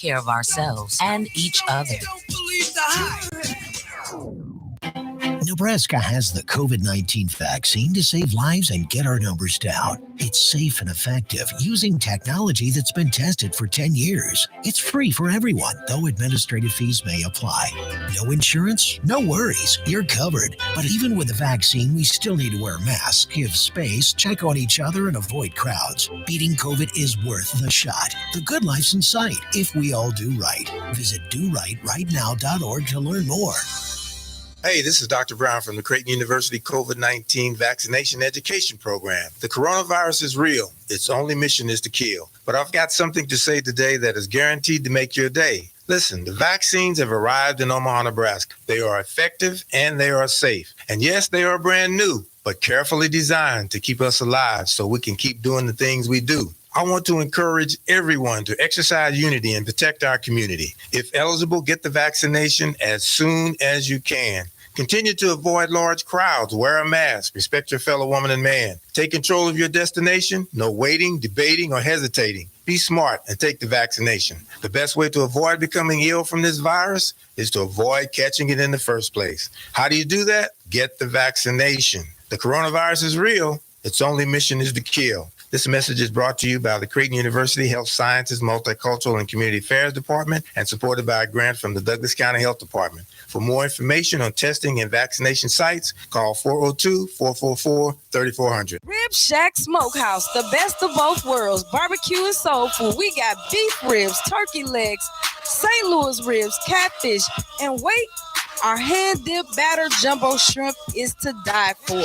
care of ourselves and each other. Don't believe the hype. Nebraska has the COVID-19 vaccine to save lives and get our numbers down. It's safe and effective using technology that's been tested for 10 years. It's free for everyone, though administrative fees may apply. No insurance? No worries. You're covered. But even with the vaccine, we still need to wear masks, give space, check on each other, and avoid crowds. Beating COVID is worth the shot. The good life's in sight if we all do right. Visit DoRightRightNow.org to learn more. Hey, this is Dr. Brown from the Creighton University COVID-19 Vaccination Education Program. The coronavirus is real. Its only mission is to kill. But I've got something to say today that is guaranteed to make your day. Listen, the vaccines have arrived in Omaha, Nebraska. They are effective and they are safe. And yes, they are brand new, but carefully designed to keep us alive so we can keep doing the things we do. I want to encourage everyone to exercise unity and protect our community. If eligible, get the vaccination as soon as you can. Continue to avoid large crowds, wear a mask, respect your fellow woman and man. Take control of your destination, no waiting, debating, or hesitating. Be smart and take the vaccination. The best way to avoid becoming ill from this virus is to avoid catching it in the first place. How do you do that? Get the vaccination. The coronavirus is real. Its only mission is to kill. This message is brought to you by the Creighton University Health Sciences, Multicultural, and Community Affairs Department and supported by a grant from the Douglas County Health Department. For more information on testing and vaccination sites, call 402-444-3400. Rib Shack Smokehouse, the best of both worlds. Barbecue and soul food. We got beef ribs, turkey legs, St. Louis ribs, catfish, and wait, our hand-dipped battered jumbo shrimp is to die for.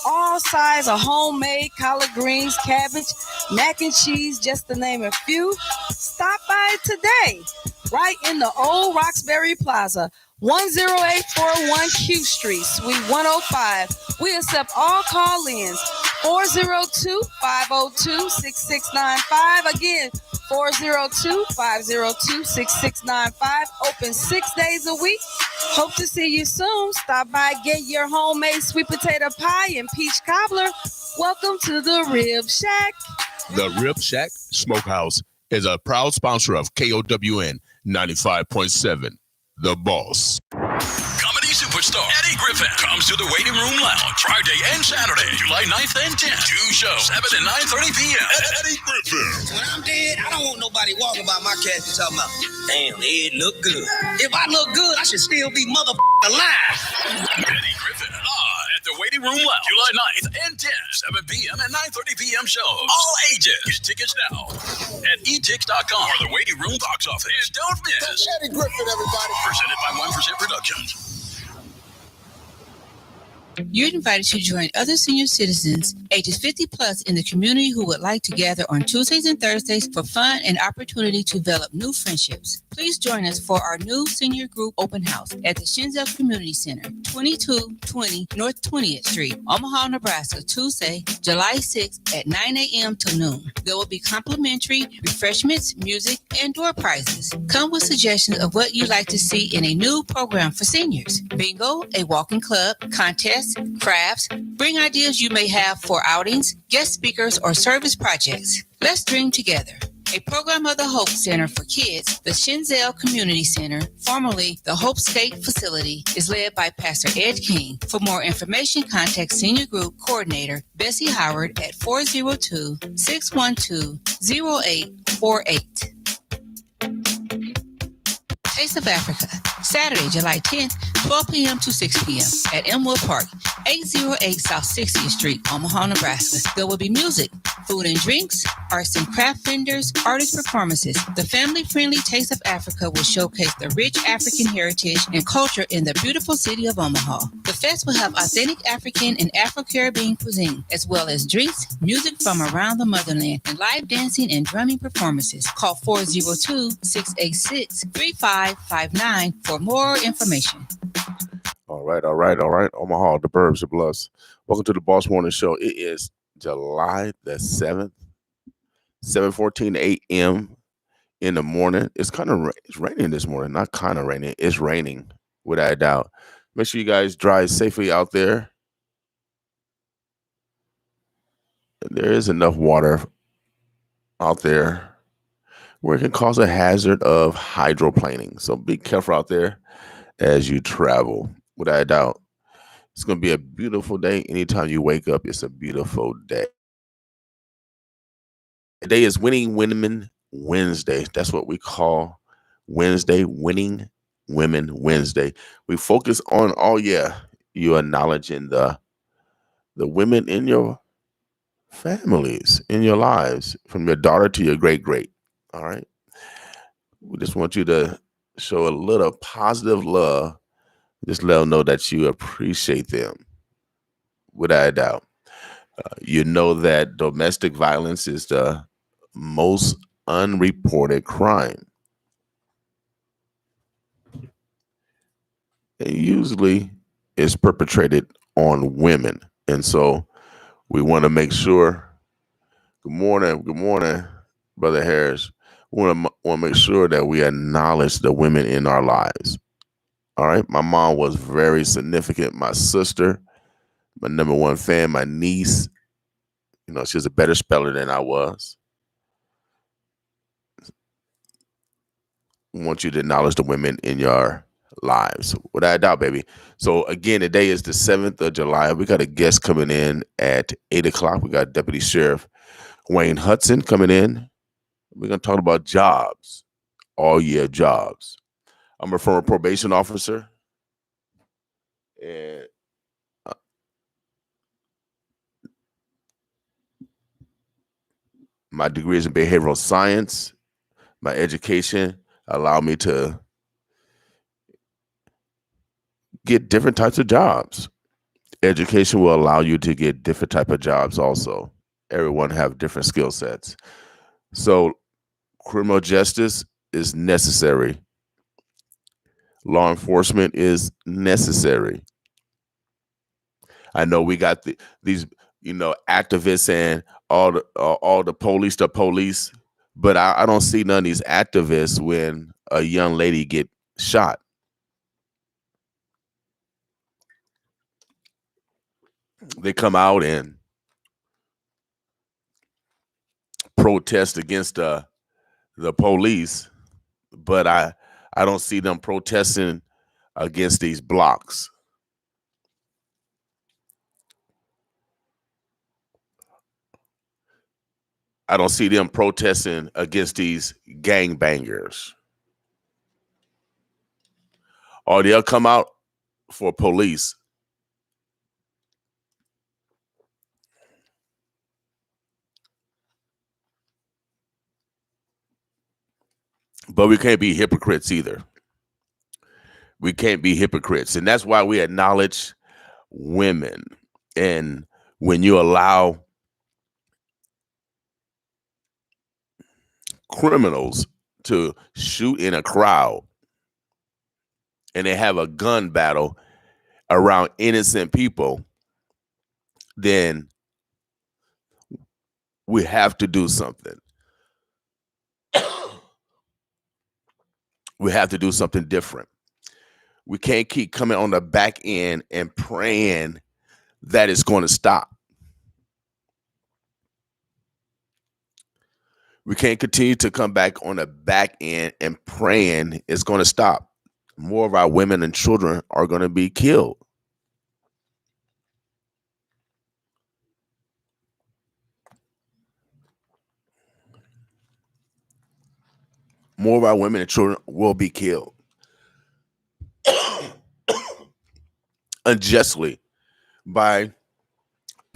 All sides of homemade collard greens, cabbage, mac and cheese, just to name a few. Stop by today, right in the old Roxbury Plaza, 10841 Q Street, Suite 105. We accept all call-ins, 402-502-6695. Again, 402-502-6695. Open 6 days a week. Hope to see you soon. Stop by, get your homemade sweet potato pie and peach cobbler. Welcome to the Rib Shack. The Rib Shack Smokehouse is a proud sponsor of KOWN 95.7, The Boss. Comedy superstar Eddie Griffin comes to the Waiting Room Lounge Friday and Saturday, July 9th and 10th. Two shows, 7 and 9:30 p.m. Eddie Griffin. When I'm dead, I don't want nobody walking by my casket talking about, damn, Ed look good. If I look good, I should still be alive. Eddie Griffin at the Waiting Room Lounge, July 9th and 10th, 7 p.m. and 9:30 p.m. shows. All ages. Get tickets now at etix.com or the Waiting Room box office. And don't miss Eddie Griffin, everybody. Presented by 1% Productions. You're invited to join other senior citizens ages 50 plus in the community who would like to gather on Tuesdays and Thursdays for fun and opportunity to develop new friendships. Please join us for our new senior group open house at the Shinzel Community Center, 2220 North 20th Street, Omaha, Nebraska, Tuesday, July 6th at 9 a.m. till noon. There will be complimentary refreshments, music, and door prizes. Come with suggestions of what you'd like to see in a new program for seniors. Bingo, a walking club, contest, crafts. Bring ideas you may have for outings, guest speakers, or service projects. Let's dream together. A program of the Hope Center for Kids, the Shinzel Community Center, formerly the Hope State Facility, is led by Pastor Ed King. For more information, contact Senior Group Coordinator Bessie Howard at 402-612-0848. Taste of Africa, Saturday, July 10th, 12 p.m. to 6 p.m. at Elmwood Park, 808 South 60th Street, Omaha, Nebraska. There will be music, food and drinks, arts and craft vendors, artist performances. The family-friendly Taste of Africa will showcase the rich African heritage and culture in the beautiful city of Omaha. The fest will have authentic African and Afro-Caribbean cuisine, as well as drinks, music from around the motherland, and live dancing and drumming performances. Call 402-686-3559 for more information. All right. Omaha, the Burbs, the Bluffs. Welcome to the Boss Morning Show. It is July the 7th, 7:14 a.m. in the morning. It's raining this morning. Not kind of raining. It's raining, without a doubt. Make sure you guys drive safely out there. There is enough water out there. where it can cause a hazard of hydroplaning. So be careful out there as you travel. Without a doubt, it's going to be a beautiful day. Anytime you wake up, it's a beautiful day. Today is Winning Women Wednesday. That's what we call Wednesday, Winning Women Wednesday. We focus on, you acknowledging the women in your families, in your lives, from your daughter to your great. All right. We just want you to show a little positive love. Just let them know that you appreciate them, without a doubt. You know that domestic violence is the most unreported crime. It usually is perpetrated on women. And so we want to make sure. Good morning, Brother Harris. We want to make sure that we acknowledge the women in our lives. All right. My mom was very significant. My sister, my number one fan, my niece, she was a better speller than I was. We want you to acknowledge the women in your lives, without a doubt, baby. So again, today is the 7th of July. We got a guest coming in at 8:00. We got Deputy Sheriff Wayne Hudson coming in. We're going to talk about jobs, all year jobs. I'm a former probation officer, and my degree is in behavioral science. My education allowed me to get different types of jobs. Education will allow you to get different type of jobs also. Everyone have different skill sets. So criminal justice is necessary. Law enforcement is necessary. I know we got these, activists and all the police, but I don't see none of these activists when a young lady get shot. They come out and protest against the police, but I don't see them protesting against these blocks. I don't see them protesting against these gangbangers. Or they'll come out for police. But we can't be hypocrites either. We can't be hypocrites. And that's why we acknowledge women. And when you allow criminals to shoot in a crowd and they have a gun battle around innocent people, then we have to do something. We have to do something different. We can't keep coming on the back end and praying that it's going to stop. We can't continue to come back on the back end and praying it's going to stop. More of our women and children are going to be killed. More of our women and children will be killed unjustly by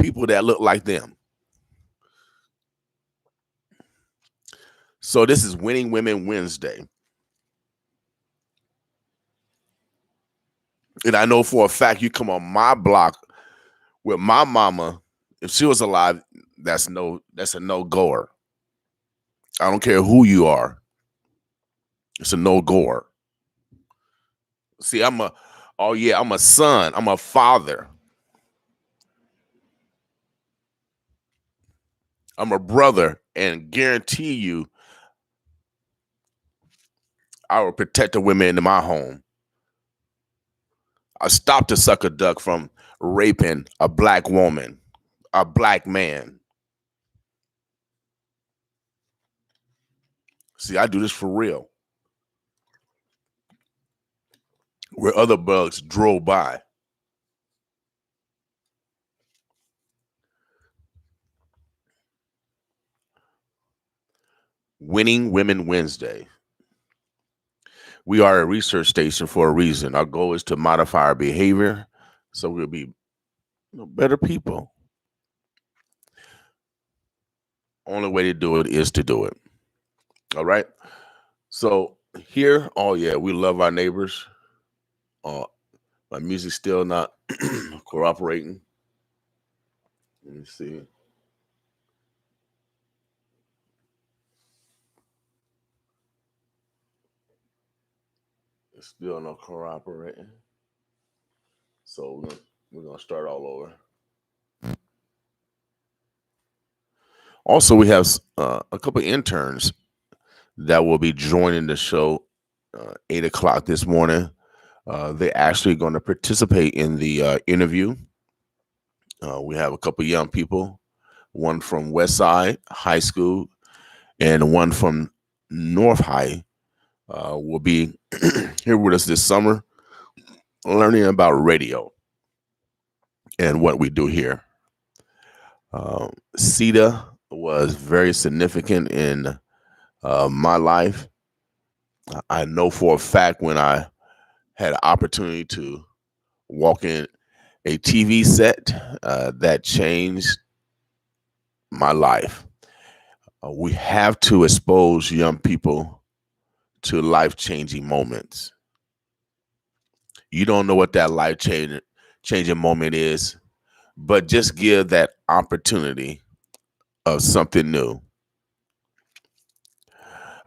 people that look like them. So this is Winning Women Wednesday. And I know for a fact you come on my block with my mama, if she was alive, that's a no-goer. I don't care who you are. It's a no-goer. See, I'm a son. I'm a father. I'm a brother, and guarantee you I will protect the women in my home. I stopped a sucker duck from raping a black woman, a black man. See, I do this for real. Where other bugs drove by. Winning Women Wednesday. We are a research station for a reason. Our goal is to modify our behavior so we'll be better people. Only way to do it is to do it. All right. So here, oh yeah, we love our neighbors. My music's still not cooperating. Let me see. It's still not cooperating. So we're gonna start all over. Also, we have a couple of interns that will be joining the show 8 o'clock this morning. They're actually going to participate in the interview. We have a couple of young people, one from Westside High School and one from North High will be here with us this summer, learning about radio and what we do here. CETA was very significant in my life. I know for a fact when I had an opportunity to walk in a TV set that changed my life. We have to expose young people to life-changing moments. You don't know what that life-changing moment is, but just give that opportunity of something new.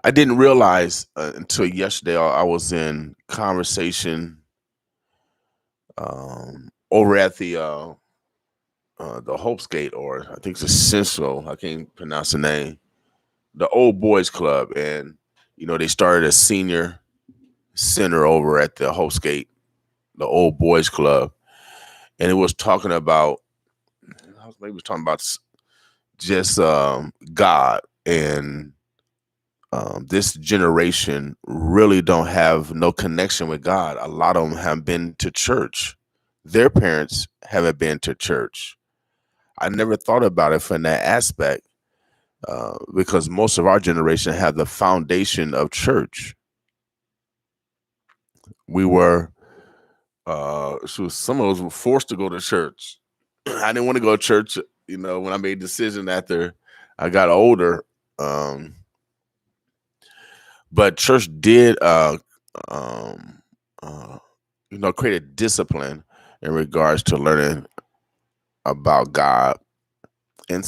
I didn't realize until yesterday I was in conversation over at the Hope's Gate, or I think it's Essential. I can't pronounce the name. The Old Boys Club, and they started a senior center over at the Hope's Gate, the Old Boys Club, and it was talking about. Maybe it was talking about just God, and this generation really don't have no connection with God. A lot of them have been to church. Their parents haven't been to church. I never thought about it from that aspect because most of our generation had the foundation of church. We were, some of us were forced to go to church. I didn't want to go to church, when I made a decision after I got older. But church did, create a discipline in regards to learning about God and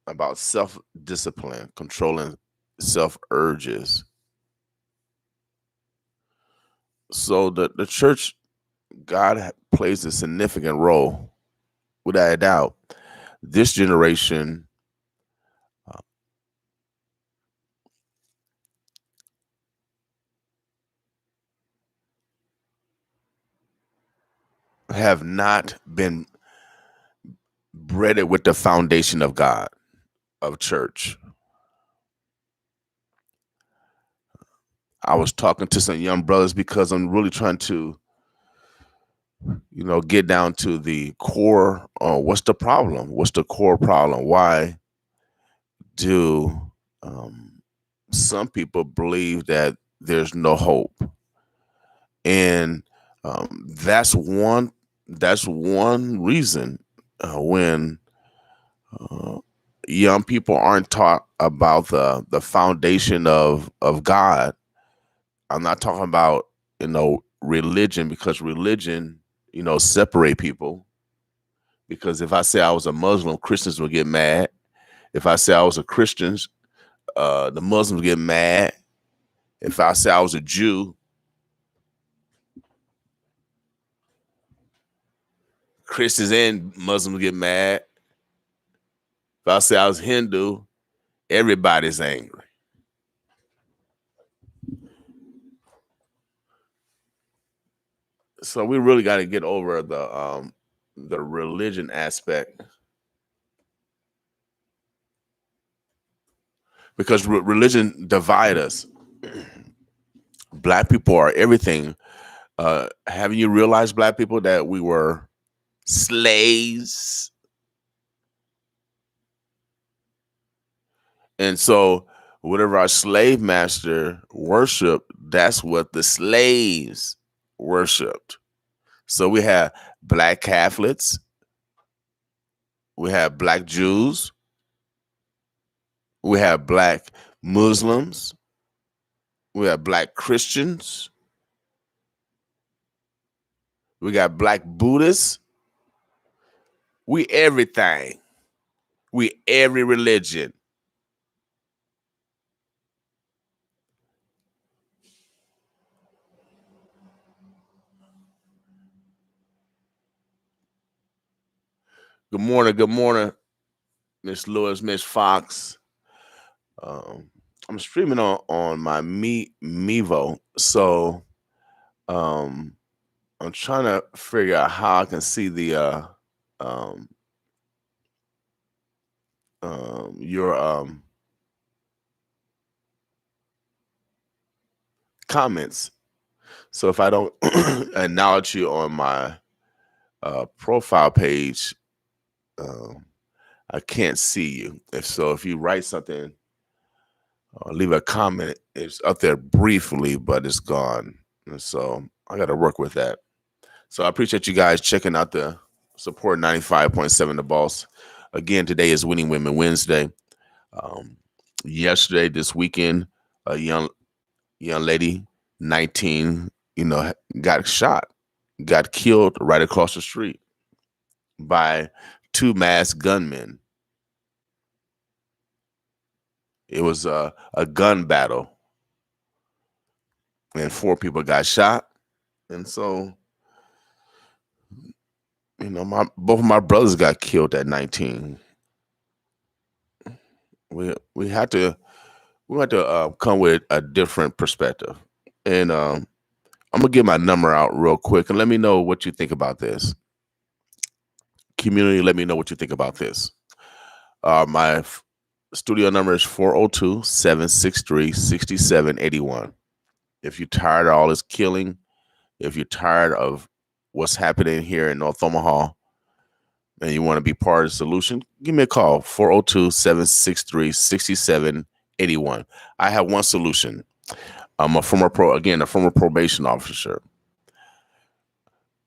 about self-discipline, controlling self-urges. So the church, God plays a significant role, without a doubt. This generation have not been breaded with the foundation of God, of church. I was talking to some young brothers because I'm really trying to, get down to the core. What's the problem? What's the core problem? Why do some people believe that there's no hope? And that's one reason when young people aren't taught about the foundation of God. I'm not talking about religion, because religion separate people. Because if I say I was a Muslim, Christians will get mad. If I say I was a Christian, the Muslims get mad. If I say I was a Jew, Christians and Muslims get mad. If I say I was Hindu, everybody's angry. So we really got to get over the religion aspect. because religion divide us. Black people are everything. Haven't you realized, black people, that we were slaves? And so whatever our slave master worshiped, that's what the slaves worshiped. So we have black Catholics, we have black Jews, we have black Muslims, we have black Christians, we got black Buddhists. We everything. We every religion. Good morning, Miss Lewis, Miss Fox. I'm streaming on my Mevo, so I'm trying to figure out how I can see the your comments. So if I don't acknowledge you on my profile page, I can't see you. If you write something, leave a comment, it's up there briefly, but it's gone. And so I got to work with that. So I appreciate you guys checking out the Support 95.7 The Boss. Again, today is Winning Women Wednesday. Yesterday, this weekend, a young lady, 19, got shot, got killed right across the street by two masked gunmen. It was a gun battle, and 4 people got shot. And so, both of my brothers got killed at 19. We had to come with a different perspective. And I'm gonna get my number out real quick and let me know what you think about this. Community, let me know what you think about this. My studio number is 402-763-6781. If you're tired of all this killing, if you're tired of what's happening here in North Omaha, and you want to be part of the solution, give me a call, 402-763-6781. I have one solution. I'm a former probation officer.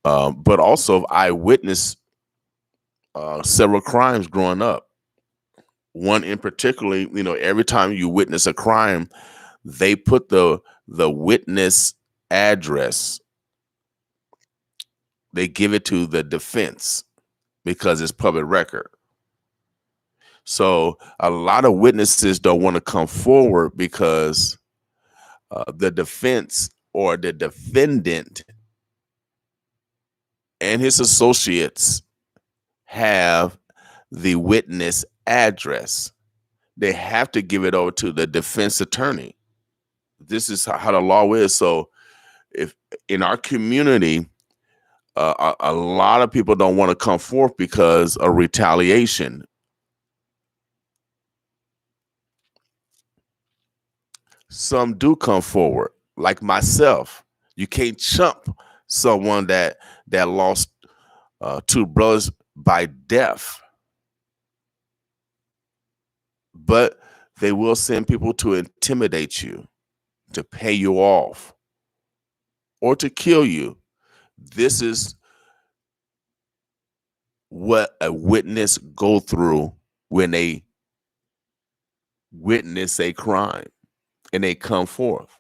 But also I witnessed several crimes growing up. One in particular, every time you witness a crime, they put the witness address. They give it to the defense because it's public record. So a lot of witnesses don't want to come forward because the defense or the defendant and his associates have the witness address. They have to give it over to the defense attorney. This is how the law is. So if in our community, a lot of people don't want to come forth because of retaliation. Some do come forward, like myself. You can't chump someone that lost 2 brothers by death. But they will send people to intimidate you, to pay you off, or to kill you. This is what a witness go through when they witness a crime and they come forth.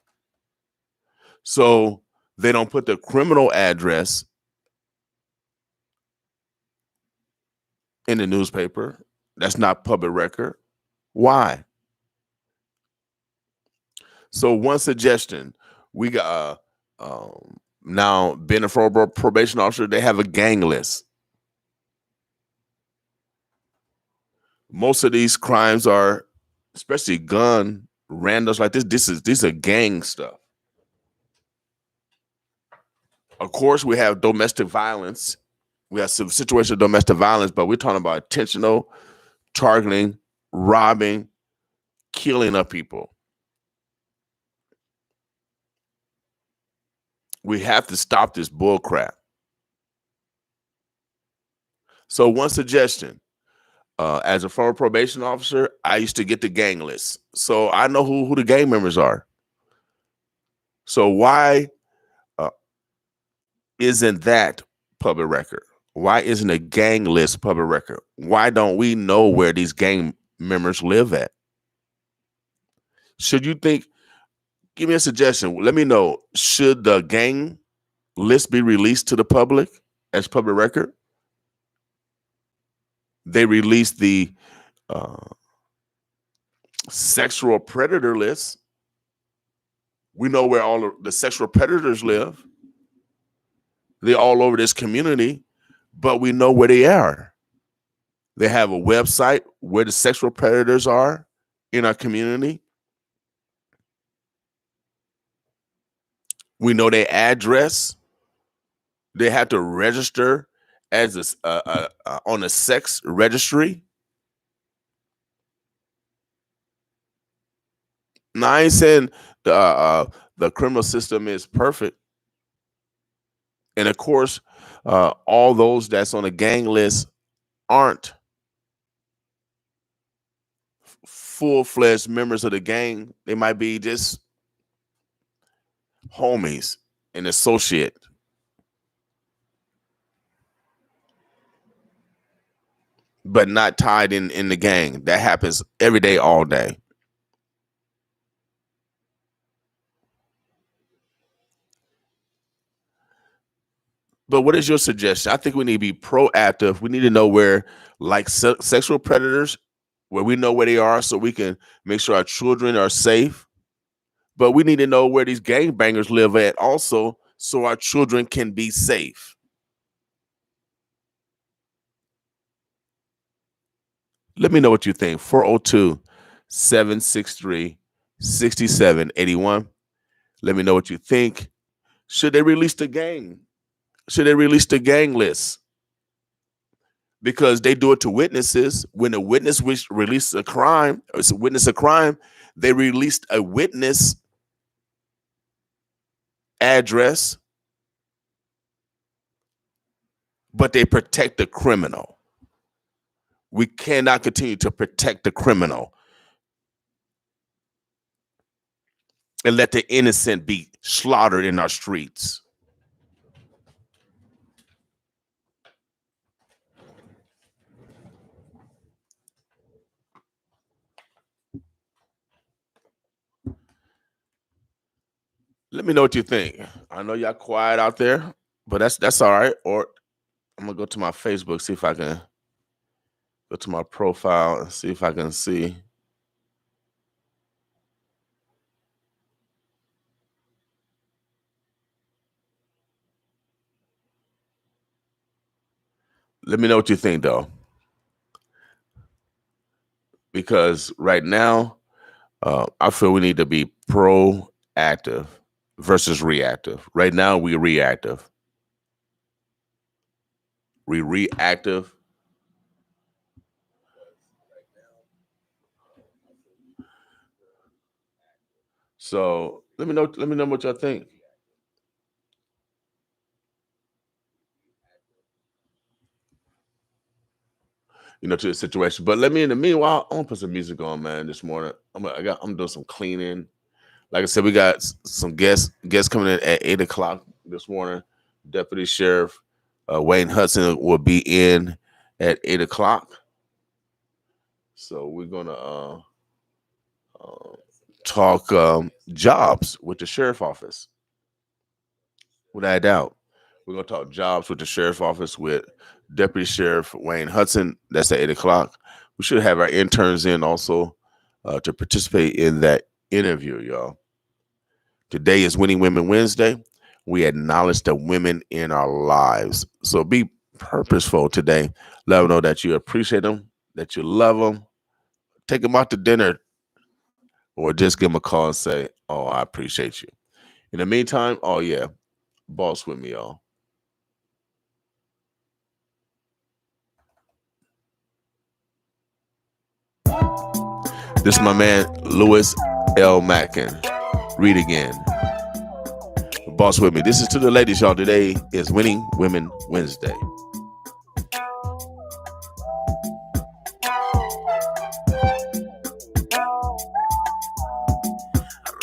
So they don't put the criminal address in the newspaper. That's not public record. Why? So one suggestion, we got now being a former probation officer, they have a gang list. Most of these crimes are, especially gun randoms like this. These are gang stuff. Of course, we have domestic violence. We have some situations of domestic violence, but we're talking about intentional targeting, robbing, killing of people. We have to stop this bull crap. So one suggestion, as a former probation officer, I used to get the gang list. So I know who the gang members are. So why isn't that public record? Why isn't a gang list public record? Why don't we know where these gang members live at? Should you think, give me a suggestion. Let me know, should the gang list be released to the public as public record? They released the sexual predator list. We know where all of the sexual predators live. They're all over this community, but we know where they are. They have a website where the sexual predators are in our community. We know their address. They have to register as on a sex registry. Now, I ain't saying the criminal system is perfect. And of course, all those that's on the gang list aren't full-fledged members of the gang. They might be just homies and associate. But not tied in the gang. That happens every day, all day. But what is your suggestion? I think we need to be proactive. We need to know where, like sexual predators, where we know where they are so we can make sure our children are safe. But we need to know where these gangbangers live at also so our children can be safe. Let me know what you think. 402-763-6781. Let me know what you think. Should they release the gang? Should they release the gang list? Because they do it to witnesses. When a witness release a crime, or it's a witness a crime, they released a witness address, but they protect the criminal. We cannot continue to protect the criminal and let the innocent be slaughtered in our streets. Let me know what you think. I know y'all quiet out there, but that's all right. Or I'm gonna go to my Facebook, see if I can go to my profile and see if I can see. Let me know what you think, though. Because right now, I feel we need to be proactive versus reactive. Right now, we're reactive. We reactive. So let me know what y'all think. To the situation. But let me, in the meanwhile, I'm gonna put some music on, man. This morning, I'm doing some cleaning. Like I said, we got some guests coming in at 8:00 this morning. Deputy Sheriff Wayne Hudson will be in at 8:00. So we're gonna talk jobs with the sheriff office. Without a doubt, we're gonna talk jobs with the sheriff office with Deputy Sheriff Wayne Hudson. That's at 8:00. We should have our interns in also to participate in that interview, y'all. Today is Winning Women Wednesday. We acknowledge the women in our lives. So be purposeful today. Let them know that you appreciate them, that you love them. Take them out to dinner or just give them a call and say, "Oh, I appreciate you." In the meantime, oh yeah, boss with me, y'all. This is my man, Louis L. Mackin. Read again. Boss with me. This is to the ladies, y'all. Today is Winning Women Wednesday. I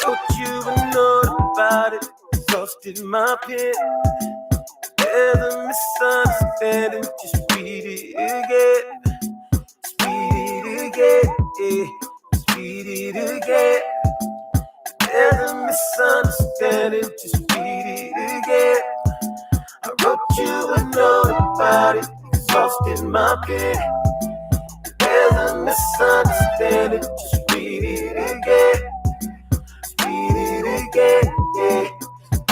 wrote you a note about it, exhausted my pen. There's a misunderstanding, just read it again. Read it again, yeah. Read it again. There's a misunderstanding, just read it again. I wrote you a note about it, exhausted my pen. There's a misunderstanding, just read it again. Read it again, yeah.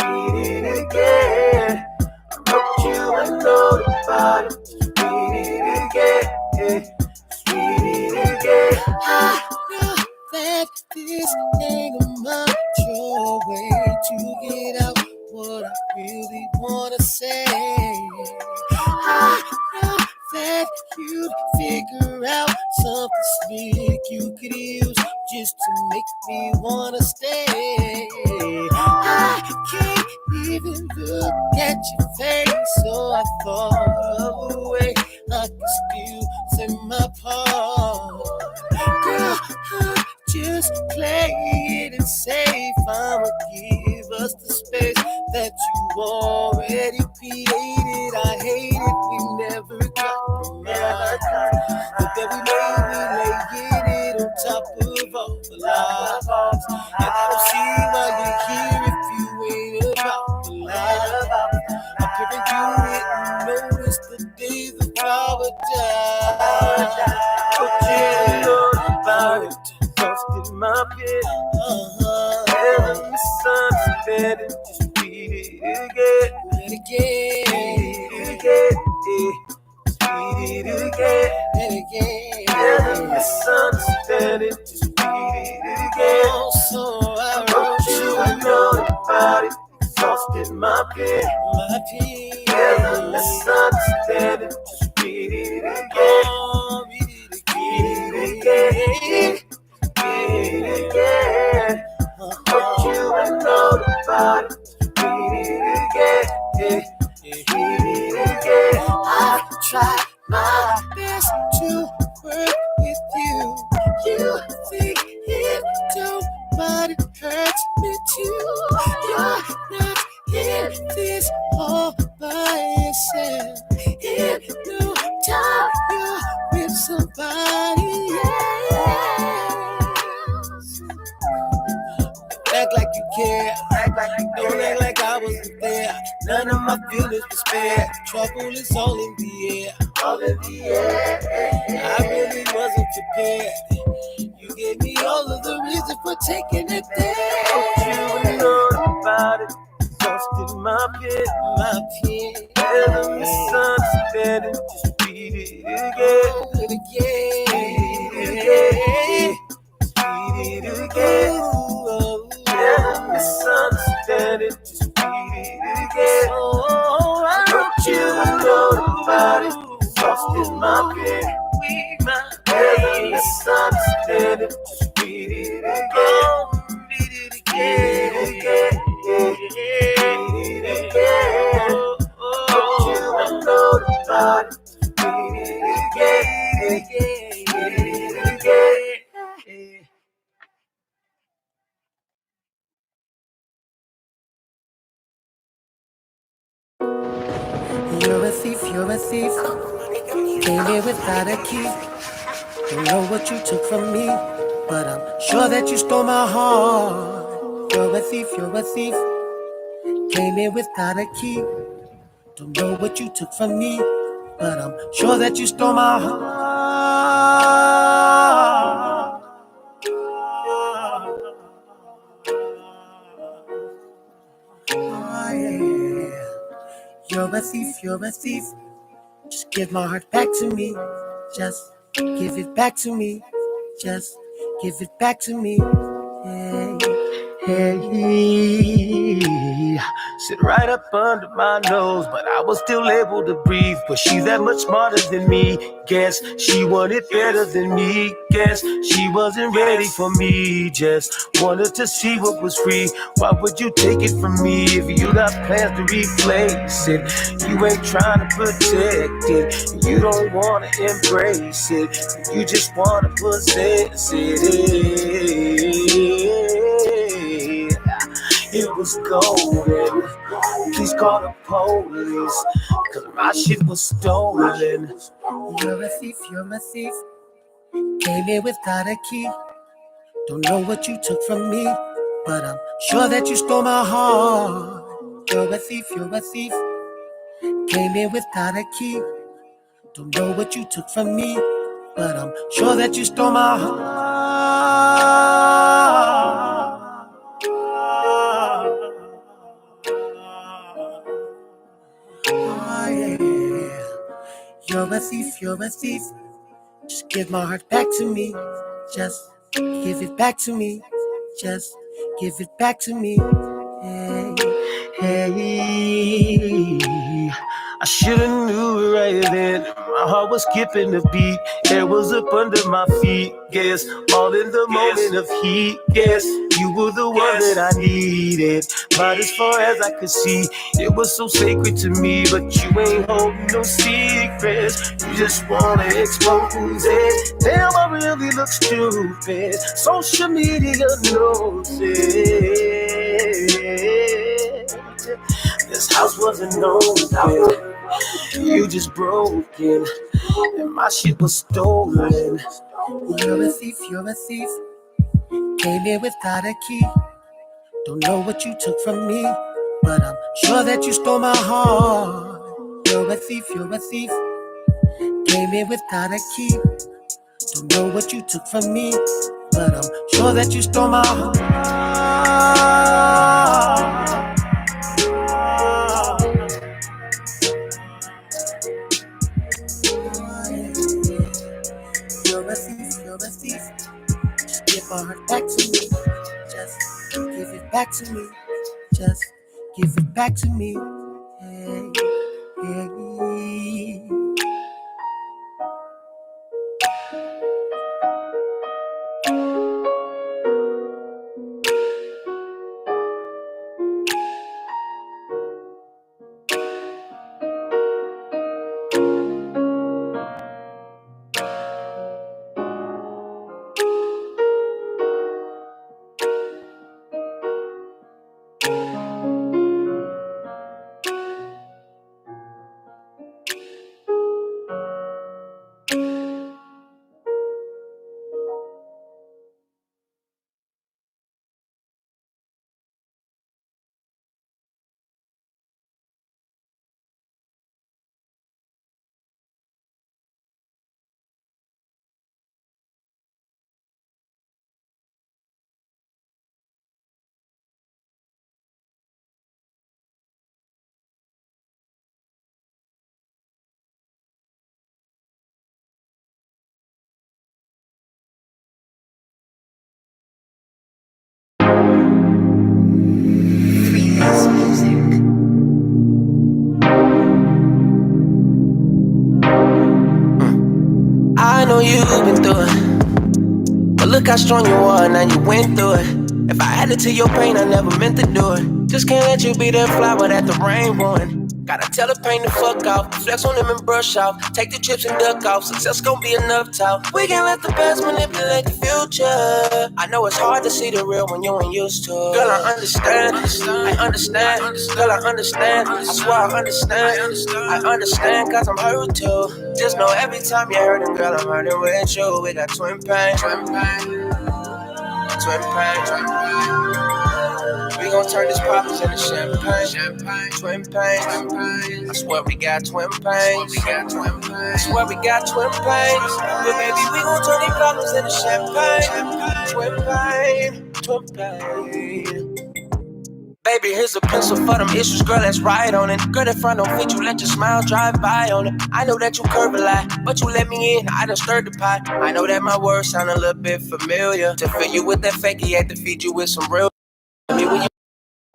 Read it again. I wrote you a note about it, just read it again, yeah. Just read it again. I know that this ain't much your way to get out what I really wanna say. I know that you'd figure out something slick you could use just to make me wanna stay. I can't even look at your face, so I thought of a way I could still say my part. Girl, just play it and safe. I'ma give us the space that you already created. I hate it, we never compromise. But that we lay it on top of all the lies. And I don't see why you're here if you ain't about the lies. I'm giving you it and notice the days of apologize. But yeah, about it. Lost in my pen. There's a misunderstanding. Just read it again. Read it again. Read it again. Yeah. Read it again. And again. There's a misunderstanding. Just read it again. So I wrote you a note about it. Exhausted my pen. My pen. There's a misunderstanding. Just read it again. Read it again. Read it again. Read it again. Wrote you a note about it. Read it again. Yeah. Read it again. I've tried my best to work with you. You think it don't, but it hurts me too. You're not in this all by yourself. In no time, you're with somebody else. Act like you care. Don't act like I wasn't there. None of my feelings were spared. Trouble is all in the air. All in the air. I really wasn't prepared. You gave me all of the reason for taking it there. Don't you know about it? Exhausted my pen. My pen. There's a misunderstanding. Just read it again. Read it again. Read it again. Read it again. There's a misunderstanding. Just read it again. Oh, I wrote you a note about it. Exhausted my pen. There's a misunderstanding. Just read it again. Read it again. Read it again. Wrote you a note about it. Read it again. Read it again. You're a thief, you're a thief. Came here without a key. Don't know what you took from me, but I'm sure that you stole my heart. You're a thief, you're a thief. Came here without a key. Don't know what you took from me, but I'm sure that you stole my heart. Oh, yeah. You're a thief, you're a thief. Just give my heart back to me. Just give it back to me. Just give it back to me. Hey, hey. sit right up under my nose, but I was still able to breathe. But she's that much smarter than me. Guess she wanted better than me. Guess she wasn't ready for me. Just wanted to see what was free. Why would you take it from me if you got plans to replace it? You ain't trying to protect it. You don't wanna embrace it. You just wanna possess it. It was golden. Please call the police, cause my shit was stolen. You're a thief, you're a thief. Came in without a key. Don't know what you took from me, but I'm sure that you stole my heart. You're a thief, you're a thief. Came in without a key. Don't know what you took from me, but I'm sure that you stole my heart. Oh, yeah. You're a thief, you're a thief. Just give my heart back to me. Just give it back to me. Just give it back to me. Hey, hey. I should've knew right then. My heart was skipping the beat. It was up under my feet. Guess all in the moment of heat. Guess you were the one that I needed. But as far as I could see, it was so sacred to me. But you ain't holding no secrets. You just wanna expose it. Damn, I really look stupid. Social media knows it. This house wasn't open. You just broken, and my shit was stolen. You're a thief, you're a thief. Came in without a key. Don't know what you took from me, but I'm sure that you stole my heart. You're a thief, you're a thief. Came in without a key. Don't know what you took from me, but I'm sure that you stole my heart. You're a thief, you're a thief. Just give my heart back to me. Just give it back to me. Just give it back to me. Hey, hey. I know you've been through it, but look how strong you are, now you went through it. If I added to your pain, I never meant to do it. Just can't let you be that flower that the rain ruined. Gotta tell the pain to fuck off, flex on them and brush off. Take the chips and duck off, success gon' be enough talk. We can't let the past manipulate the future. I know it's hard to see the real when you ain't used to it. Girl, I understand, I understand. Girl, I understand, I swear I understand. I understand cause I'm hurt too. Just know every time you're hurting, girl, I'm hurting with you. We got twin pain, twin pain, twin pain, twin pain. We gon' turn these problems into champagne, twin pain. I swear we got twin pains. I swear we got twin pains. But baby, we gon' turn these problems into champagne, twin pain. Baby, here's a pencil for them issues, girl, let's write on it. Girl, that front don't fit you, let your smile drive by on it. I know that you curve a lot, but you let me in, I done stirred the pot. I know that my words sound a little bit familiar. To fill you with that fake, he had to feed you with some real. When you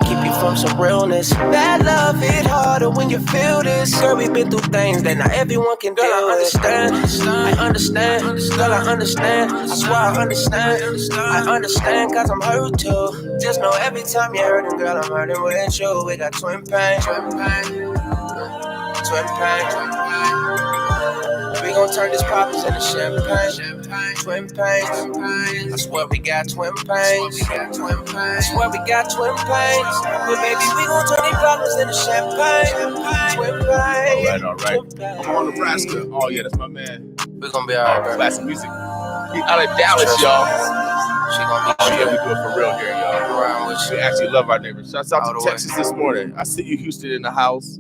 keep you from some realness. That love hit harder when you feel this. Girl, we've been through things that not everyone can deal with. I understand, girl, I understand. I swear I understand. I understand, cause I'm hurt too. Just know every time you're hurting, girl, I'm hurting with you. We got twin pain. We gon' turn these problems into champagne. Twin pains. I swear we got twin pains. I swear we got twin pains. But baby, we gon' turn these problems into champagne. Twin pains. All right. I'm on Nebraska. Oh yeah, that's my man. We gon' be alright, bro. Classic music. He out of Dallas, y'all. She gon' be oh yeah, we do it for real here, y'all. around with you. We actually love our neighbors. Shouts out All to the way. Texas this morning. I see you, Houston, in the house.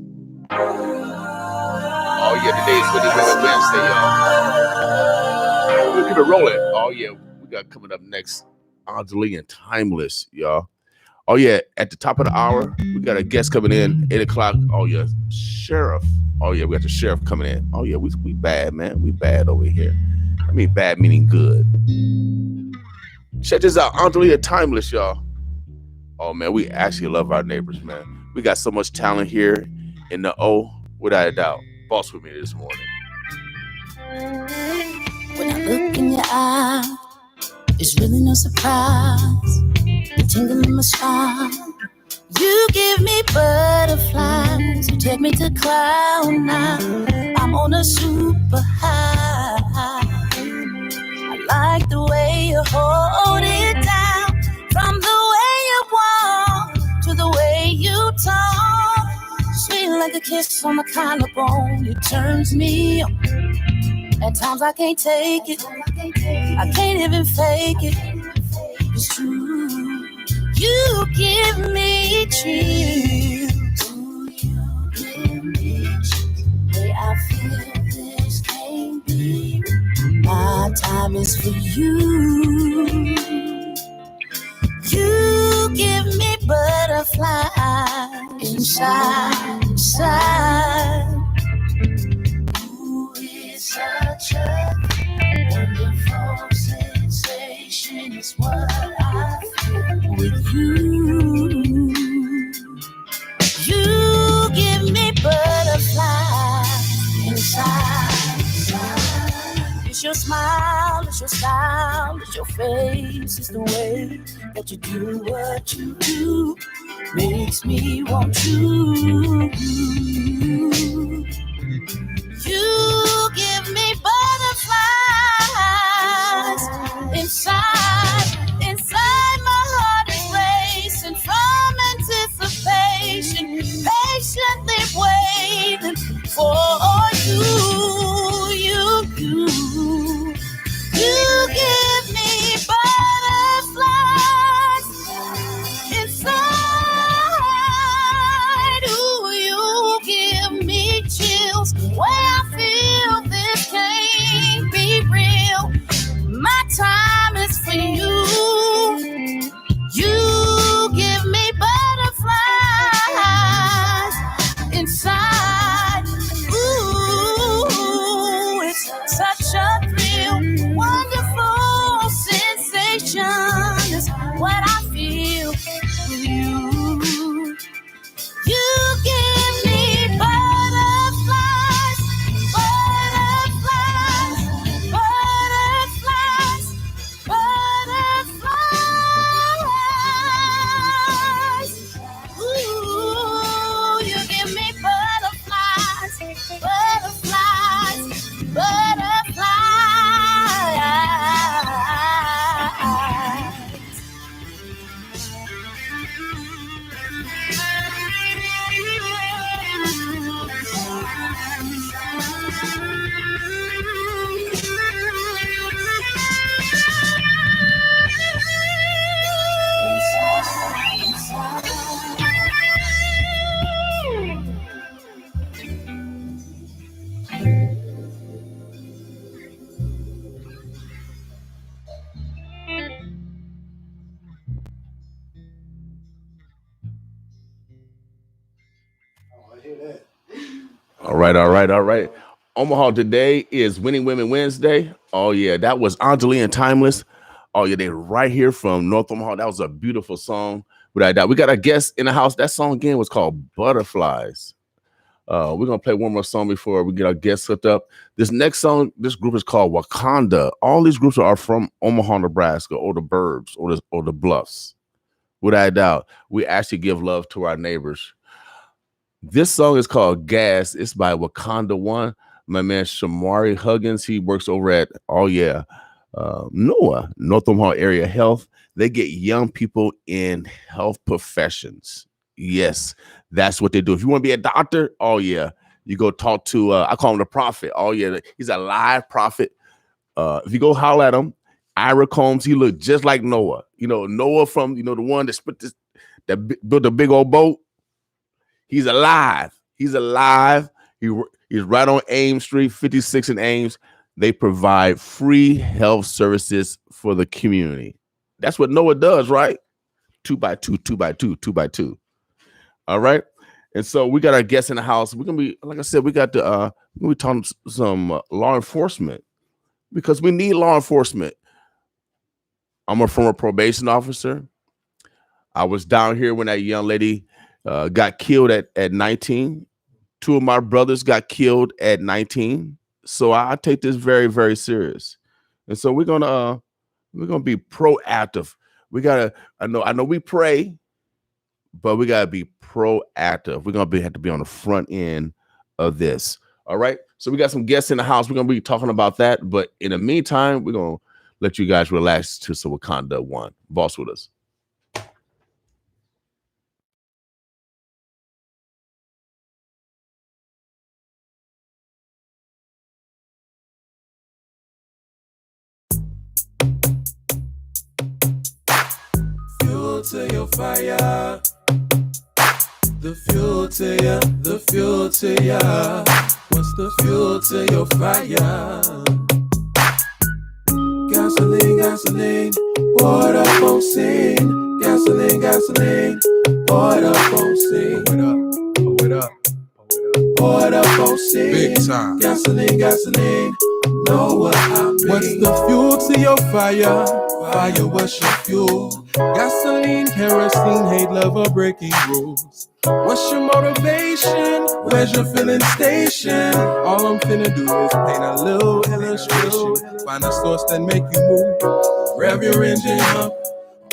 Oh yeah, today is Winning Women Wednesday, y'all. We'll keep it rolling. Oh yeah, we got coming up next, Angelie and Timeless, y'all. Oh yeah, at the top of the hour, we got a guest coming in, 8 o'clock. Oh yeah, Sheriff. Oh yeah, we got the Sheriff coming in. Oh yeah, we bad, man. We bad over here. I mean bad meaning good. Check this out, Angelie and Timeless, y'all. Oh man, we actually love our neighbors, man. We got so much talent here in the O, without a doubt. Boss with me this morning. When I look in your eyes, it's really no surprise. The tingle in my spine. You give me butterflies. You take me to cloud nine. I'm on a super high. I like the way you hold it down. From the way you walk to the way you talk. Sweet like a kiss on the collarbone. It turns me on. At times I can't take it. I can't even fake it. It's true. You give me chills. You give me chills. The way I feel this can't be. My time is for you. You give me butterflies inside. Ooh, it's such a wonderful sensation. It's what I feel with you. You give me butterflies inside. It's your smile, it's your style, it's your face, it's the way that you do what you do. Makes me want you. You give me butterflies inside my heart is racing from anticipation, patiently waiting for you give me butterflies inside. Ooh, you give me chills. Way I feel this can't be real. My time is for you. You give me butterflies inside. Ooh, it's such a thrill. Wonderful sensation is what I feel with you. You give me butterflies, butterflies, butterflies, butterflies. Ooh, you give me butterflies, butterflies, butterflies. All right. Omaha, today is Winning Women Wednesday. Oh, yeah, that was Angelie and Timeless. Oh, yeah, they're right here from North Omaha. That was a beautiful song. Without doubt, we got a guest in the house. That song again was called Butterflies. We're gonna play one more song before we get our guests hooked up. This next song, this group is called Wakanda. All these groups are from Omaha, Nebraska, or the Burbs, or the Bluffs. Without doubt, we actually give love to our neighbors. This song is called Gas. It's by Wakanda One. My man Shamari Huggins, he works over at NOAA, North Omaha Area Health. They get young people in health professions. Yes, that's what they do. If you want to be a doctor, you go talk to, I call him the prophet. He's a live prophet. If you go holler at him, Ira Combs, he looked just like Noah. Noah from, the one that built a big old boat. He's alive. He's alive. He's right on Ames Street, 56 in Ames. They provide free health services for the community. That's what Noah does, right? 2 by 2, 2 by 2, 2 by 2. All right. And so we got our guests in the house. We're gonna be, like I said, we got to we talking some law enforcement because we need law enforcement. I'm a former probation officer. I was down here when that young lady got killed at 19. 2 of my brothers got killed at 19. So I take this very, very serious. And so we're gonna be proactive. I know we pray, but we gotta be proactive. We're gonna have to be on the front end of this. All right. So we got some guests in the house. We're gonna be talking about that. But in the meantime, we're gonna let you guys relax to some Wakanda One. Boss with us. Fuel to your fire. The fuel to ya, the fuel to ya. What's the fuel to your fire? Gasoline, gasoline, poured up on scene. Gasoline, gasoline, poured up on scene. Pour it up, poured up on scene. Big time. Gasoline, gasoline, know what I mean. What's the fuel to your fire? Fire, what's your fuel? Gasoline, kerosene, hate, love, or breaking rules. What's your motivation? Where's your filling station? All I'm finna do is paint a little illustration. Find a source that make you move. Rev your engine up.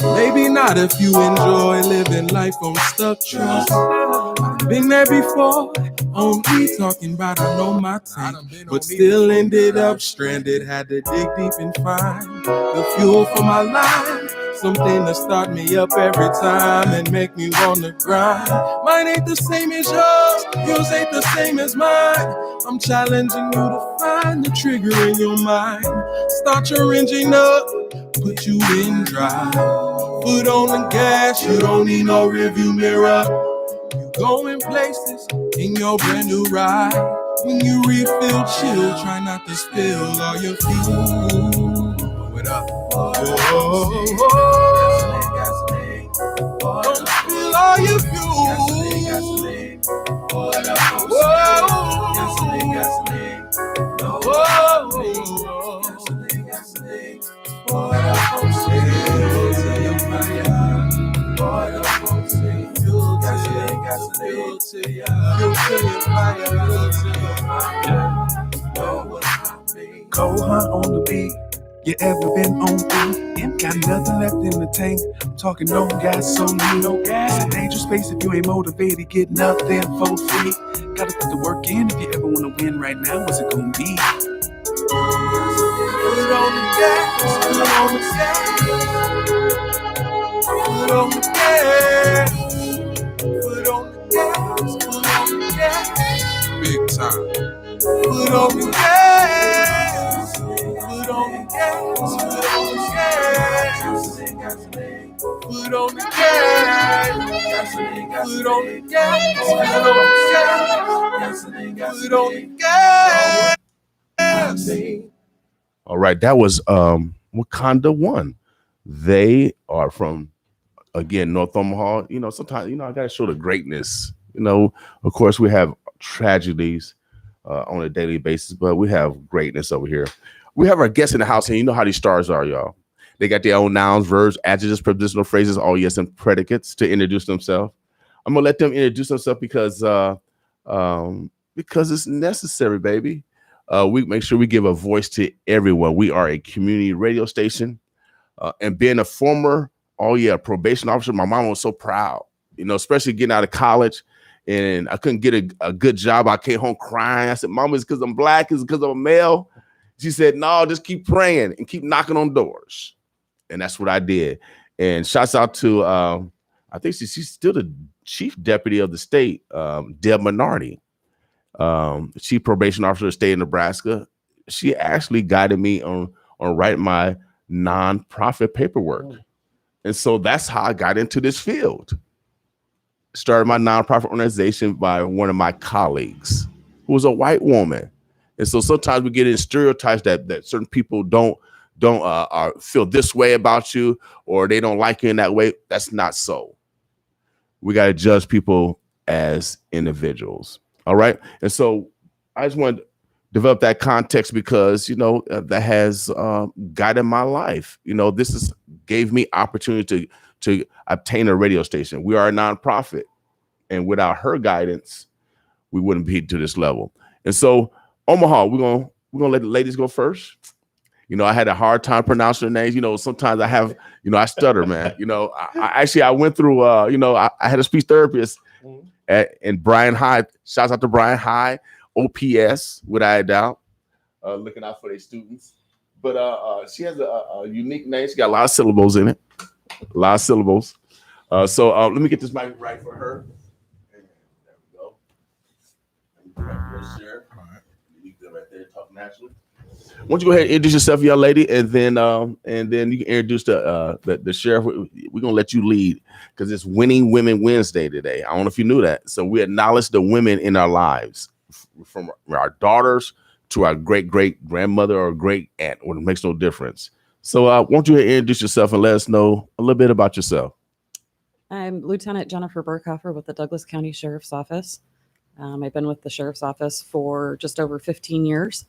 Maybe not if you enjoy living life on stuck trust. I've been there before, on E talking about I know my tank, but still ended up stranded. Had to dig deep and find the fuel for my life. Something to start me up every time and make me wanna grind. Mine ain't the same as yours ain't the same as mine. I'm challenging you to find the trigger in your mind. Start your engine up, put you in drive. Foot on the gas, you don't need no rearview mirror. You going places in your brand new ride. When you refill, chill, try not to spill all your fuel. Blow it up. Gasoline, don't spill all your fuel. Gasoline, pour it up. Gasoline, pour it up on fuel to your fire. Pour it up on fuel, gasoline to your fire. Fuel to your fire. Know what I mean. Cold hunt on the beat. You ever been on E? Got nothing left in the tank. I'm talking no gas, so no gas. It's a dangerous space if you ain't motivated. Get nothing for free. Gotta put the work in if you ever wanna win right now. What's it gonna be? Put on the gas, put on the gas. Put on the gas, put on the gas, put on the gas. Big time. Put on the gas, put on the gas, put on the gas. Put on the gas, put on the gas, put on the gas. All right, that was Wakanda One. They are from, again, North Omaha. Sometimes, I gotta show the greatness. Of course, we have tragedies on a daily basis, but we have greatness over here. We have our guests in the house, and you know how these stars are, y'all. They got their own nouns, verbs, adjectives, prepositional phrases, all yes, and predicates to introduce themselves. I'm gonna let them introduce themselves because it's necessary, baby. We make sure we give a voice to everyone. We are a community radio station, and being a former, probation officer, my mom was so proud. Especially getting out of college, and I couldn't get a good job. I came home crying. I said, "Mom, it's because I'm black. It's because I'm a male." She said, "No, just keep praying and keep knocking on doors." And that's what I did. And shouts out to, I think she's still the chief deputy of the state, Deb Minardi, chief probation officer of the state of Nebraska. She actually guided me on writing my nonprofit paperwork. And so that's how I got into this field. Started my nonprofit organization by one of my colleagues who was a white woman. And so sometimes we get in stereotypes that certain people don't feel this way about you, or they don't like you in that way. That's not so. We got to judge people as individuals. All right. And so I just want to develop that context because, that has guided my life. This gave me opportunity to obtain a radio station. We are a nonprofit, and without her guidance, we wouldn't be to this level. And so Omaha, we're gonna let the ladies go first. I had a hard time pronouncing their names. Sometimes I have, I stutter, man. I went through, I had a speech therapist in Bryan High. Shouts out to Bryan High, OPS, without a doubt, looking out for their students. But she has a unique name. She got a lot of syllables in it. A lot of syllables. So let me get this mic right for her. There we go. Sher. All right. You good right there, talk naturally. Why don't you go ahead and introduce yourself, young lady, and then you can introduce the sheriff. We're gonna let you lead because it's Winning Women Wednesday today. I don't know if you knew that. So we acknowledge the women in our lives, from our daughters to our great grandmother or great aunt, or it makes no difference. So why don't you introduce yourself and let us know a little bit about yourself? I'm Lieutenant Jennifer Burkhofer with the Douglas County Sheriff's Office. I've been with the Sheriff's Office for just over 15 years.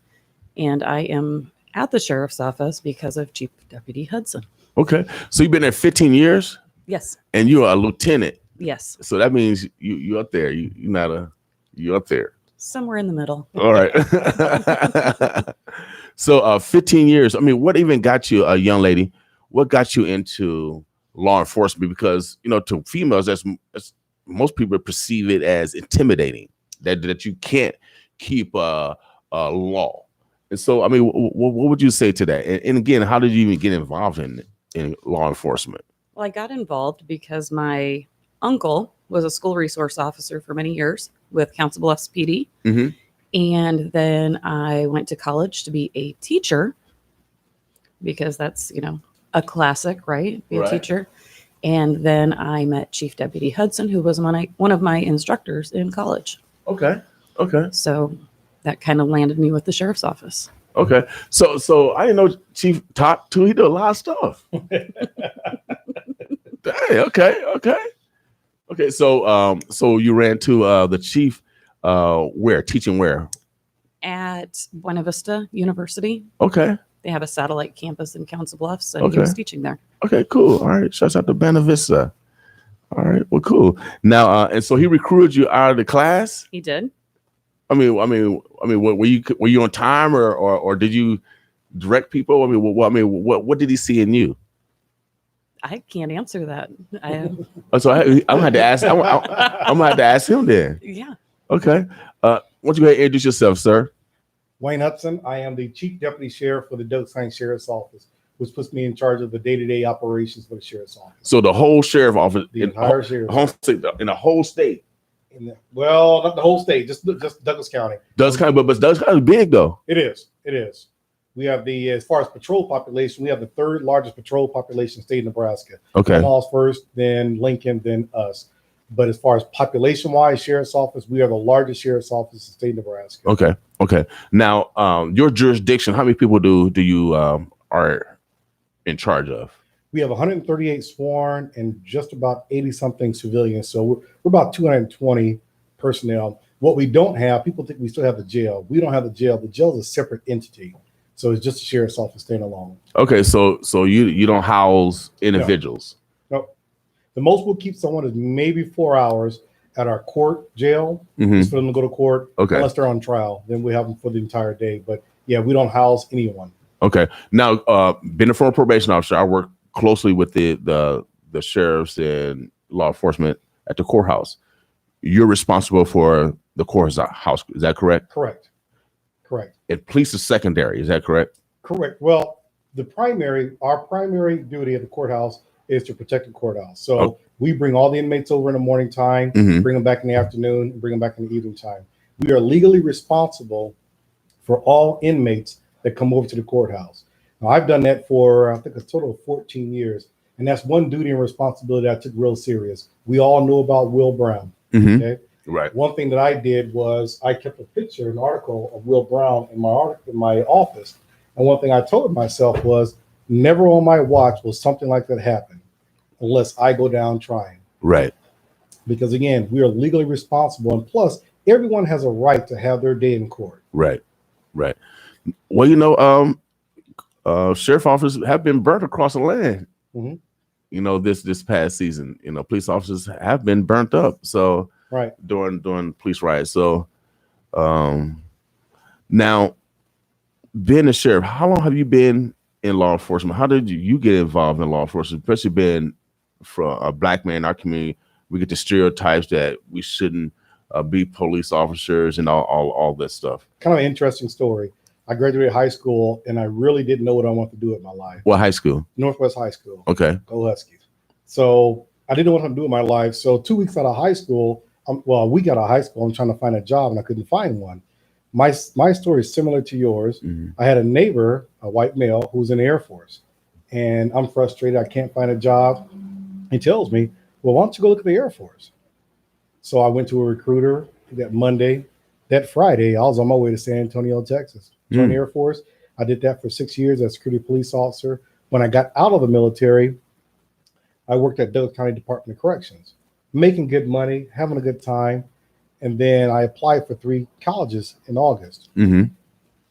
And I am at the Sheriff's Office because of Chief Deputy Hudson. Okay. So you've been there 15 years? Yes. And you're a lieutenant? Yes. So that means you're up there. You're up there. Somewhere in the middle. All right. So 15 years. I mean, what even got you, a young lady, what got you into law enforcement? Because, to females, that's most people perceive it as intimidating, that you can't keep a law. And so, I mean, what would you say to that? And again, how did you even get involved in law enforcement? Well, I got involved because my uncle was a school resource officer for many years with Council Bluffs PD. Mm-hmm. And then I went to college to be a teacher because that's, a classic, right? Be a teacher. And then I met Chief Deputy Hudson, who was one of my instructors in college. Okay. So that kind of landed me with the Sheriff's Office. Okay. So I didn't know Chief talked to. He did a lot of stuff. Dang, okay. So you ran to the chief where? Teaching where? At Buena Vista University. Okay. They have a satellite campus in Council Bluffs, and he was teaching there. Okay, cool. All right. Shouts out to Buena Vista. All right. Well, cool. Now, and so he recruited you out of the class? He did. I mean, were you on time or did you direct people? I mean, what did he see in you? I can't answer that. So I'm gonna have to ask. I'm gonna have to ask him then. Yeah. Okay. Why don't you go ahead and introduce yourself, sir? Wayne Hudson. I am the Chief Deputy Sheriff for the Douglas County Sheriff's Office, which puts me in charge of the day-to-day operations for the Sheriff's Office. So the whole Sheriff Office, the entire Sheriff's Office in the whole state. Well, not the whole state, just Douglas County. Douglas County, but Douglas County is big though. It is. We have as far as patrol population, we have the third largest patrol population in the state of Nebraska. Okay. Omaha's first, then Lincoln, then us. But as far as population-wise, Sheriff's Office, we are the largest Sheriff's Office in the state of Nebraska. Okay. Now, your jurisdiction, how many people do you are in charge of? We have 138 sworn and just about 80-something civilians. So we're about 220 personnel. What we don't have, people think we still have the jail. We don't have the jail. The jail is a separate entity. So it's just a sheriff's office standalone. Okay, so you don't house individuals. No. The most we'll keep someone is maybe 4 hours at our court jail, just for them to go to court. Okay. Unless they're on trial, then we have them for the entire day. But yeah, we don't house anyone. Okay. Now, being a former probation officer, I work closely with the sheriffs and law enforcement at the courthouse. You're responsible for the courthouse. Is that correct? Correct. And police is secondary. Is that correct? Correct. Well, our primary duty at the courthouse is to protect the courthouse. So we bring all the inmates over in the morning time, bring them back in the afternoon, and bring them back in the evening time. We are legally responsible for all inmates that come over to the courthouse. Now, I've done that for, I think, a total of 14 years. And that's one duty and responsibility I took real serious. We all know about Will Brown. Okay. Right. One thing that I did was I kept a picture, an article of Will Brown in my office. And one thing I told myself was never on my watch will something like that happen unless I go down trying. Right. Because again, we are legally responsible. And plus, everyone has a right to have their day in court. Right. Well, sheriff officers have been burnt across the land. This past season, police officers have been burnt up. So during police riots. So now, being a sheriff, how long have you been in law enforcement? How did you get involved in law enforcement, especially being from a Black man in our community? We get the stereotypes that we shouldn't be police officers and all this stuff. Kind of an interesting story. I graduated high school and I really didn't know what I wanted to do with my life. What high school? Northwest High School. Okay. Go Huskies. So I didn't know what to do with my life. So 2 weeks out of high school, a week out of high school, I'm trying to find a job and I couldn't find one. My story is similar to yours. I had a neighbor, a white male, who's in the Air Force. And I'm frustrated. I can't find a job. He tells me, well, why don't you go look at the Air Force? So I went to a recruiter that Monday. That Friday, I was on my way to San Antonio, Texas. Joined the Air Force. I did that for 6 years as a security police officer. When I got out of the military, I worked at Douglas County Department of Corrections, making good money, having a good time. And then I applied for 3 colleges in August.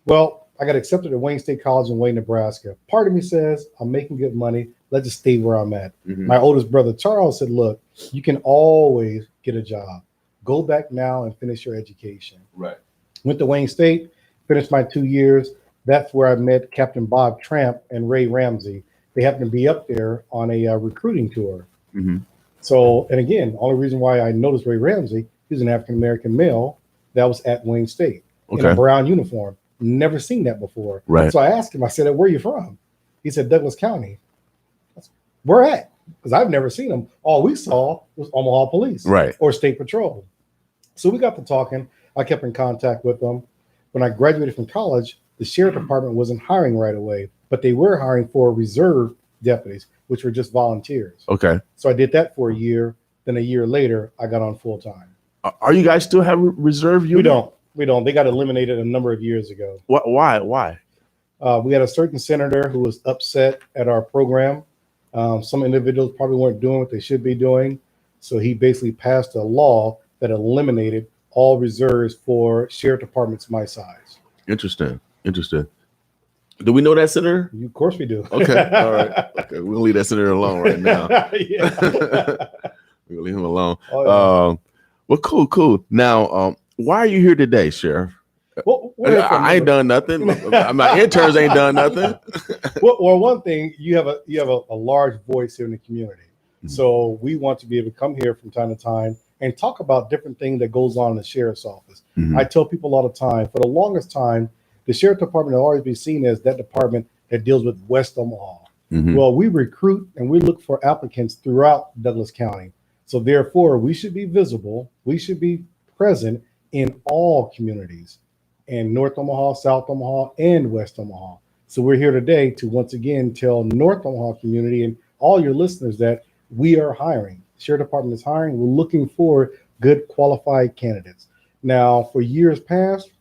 Well, I got accepted at Wayne State College in Wayne, Nebraska. Part of me says, I'm making good money. Let's just stay where I'm at. My oldest brother, Charles, said, look, you can always get a job. Go back now and finish your education. Right. Went to Wayne State, finished my 2 years. That's where I met Captain Bob Tramp and Ray Ramsey. They happened to be up there on a recruiting tour. So, and again, only reason why I noticed Ray Ramsey, he's an African-American male that was at Wayne State in a brown uniform. Never seen that before. Right. So I asked him, I said, where are you from? He said, Douglas County. Where at? Because I've never seen him. All we saw was Omaha Police or State Patrol. So we got to talking. I kept in contact with them. When I graduated from college, the sheriff department wasn't hiring right away, but they were hiring for reserve deputies, which were just volunteers. Okay. So I did that for a year. Then a year later, I got on full time. Are you guys still have reserve unit? We don't. They got eliminated a number of years ago. Why? We had a certain senator who was upset at our program. Some individuals probably weren't doing what they should be doing. So he basically passed a law that eliminated all reserves for sheriff departments my size. Interesting. Do we know that senator? Of course we do. Okay. All right. Okay. We'll leave that senator alone right now. We'll leave him alone. Well, cool. Now, why are you here today, Sheriff? Well, I ain't done nothing. My interns ain't done nothing. Well, one thing, you have a large voice here in the community. So we want to be able to come here from time to time and talk about different things that goes on in the sheriff's office. I tell people all the time, for the longest time, the sheriff department will always be seen as that department that deals with West Omaha. Well, we recruit and we look for applicants throughout Douglas County. So therefore, we should be visible. We should be present in all communities in North Omaha, South Omaha, and West Omaha. So we're here today to once again tell North Omaha community and all your listeners that we are hiring. The Sheriff Department is hiring. We're looking for good qualified candidates. Now, for years past,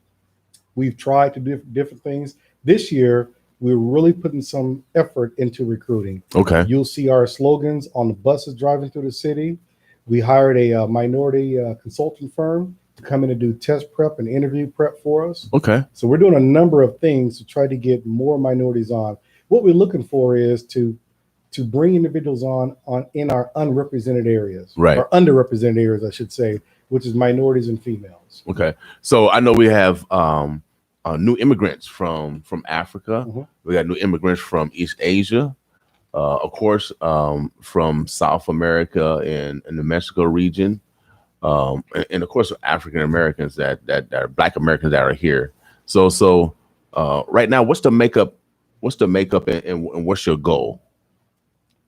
we've tried to do different things. This year, we're really putting some effort into recruiting. Okay. You'll see our slogans on the buses driving through the city. We hired a minority consulting firm to come in and do test prep and interview prep for us. Okay. So we're doing a number of things to try to get more minorities on. What we're looking for is to bring individuals on in our unrepresented areas, right, or underrepresented areas, I should say, which is minorities and females. Okay. So I know we have new immigrants from Africa. Mm-hmm. We got new immigrants from East Asia, of course, from South America and the Mexico region, and of course African Americans that are Black Americans that are here. So right now, what's the makeup? And what's your goal?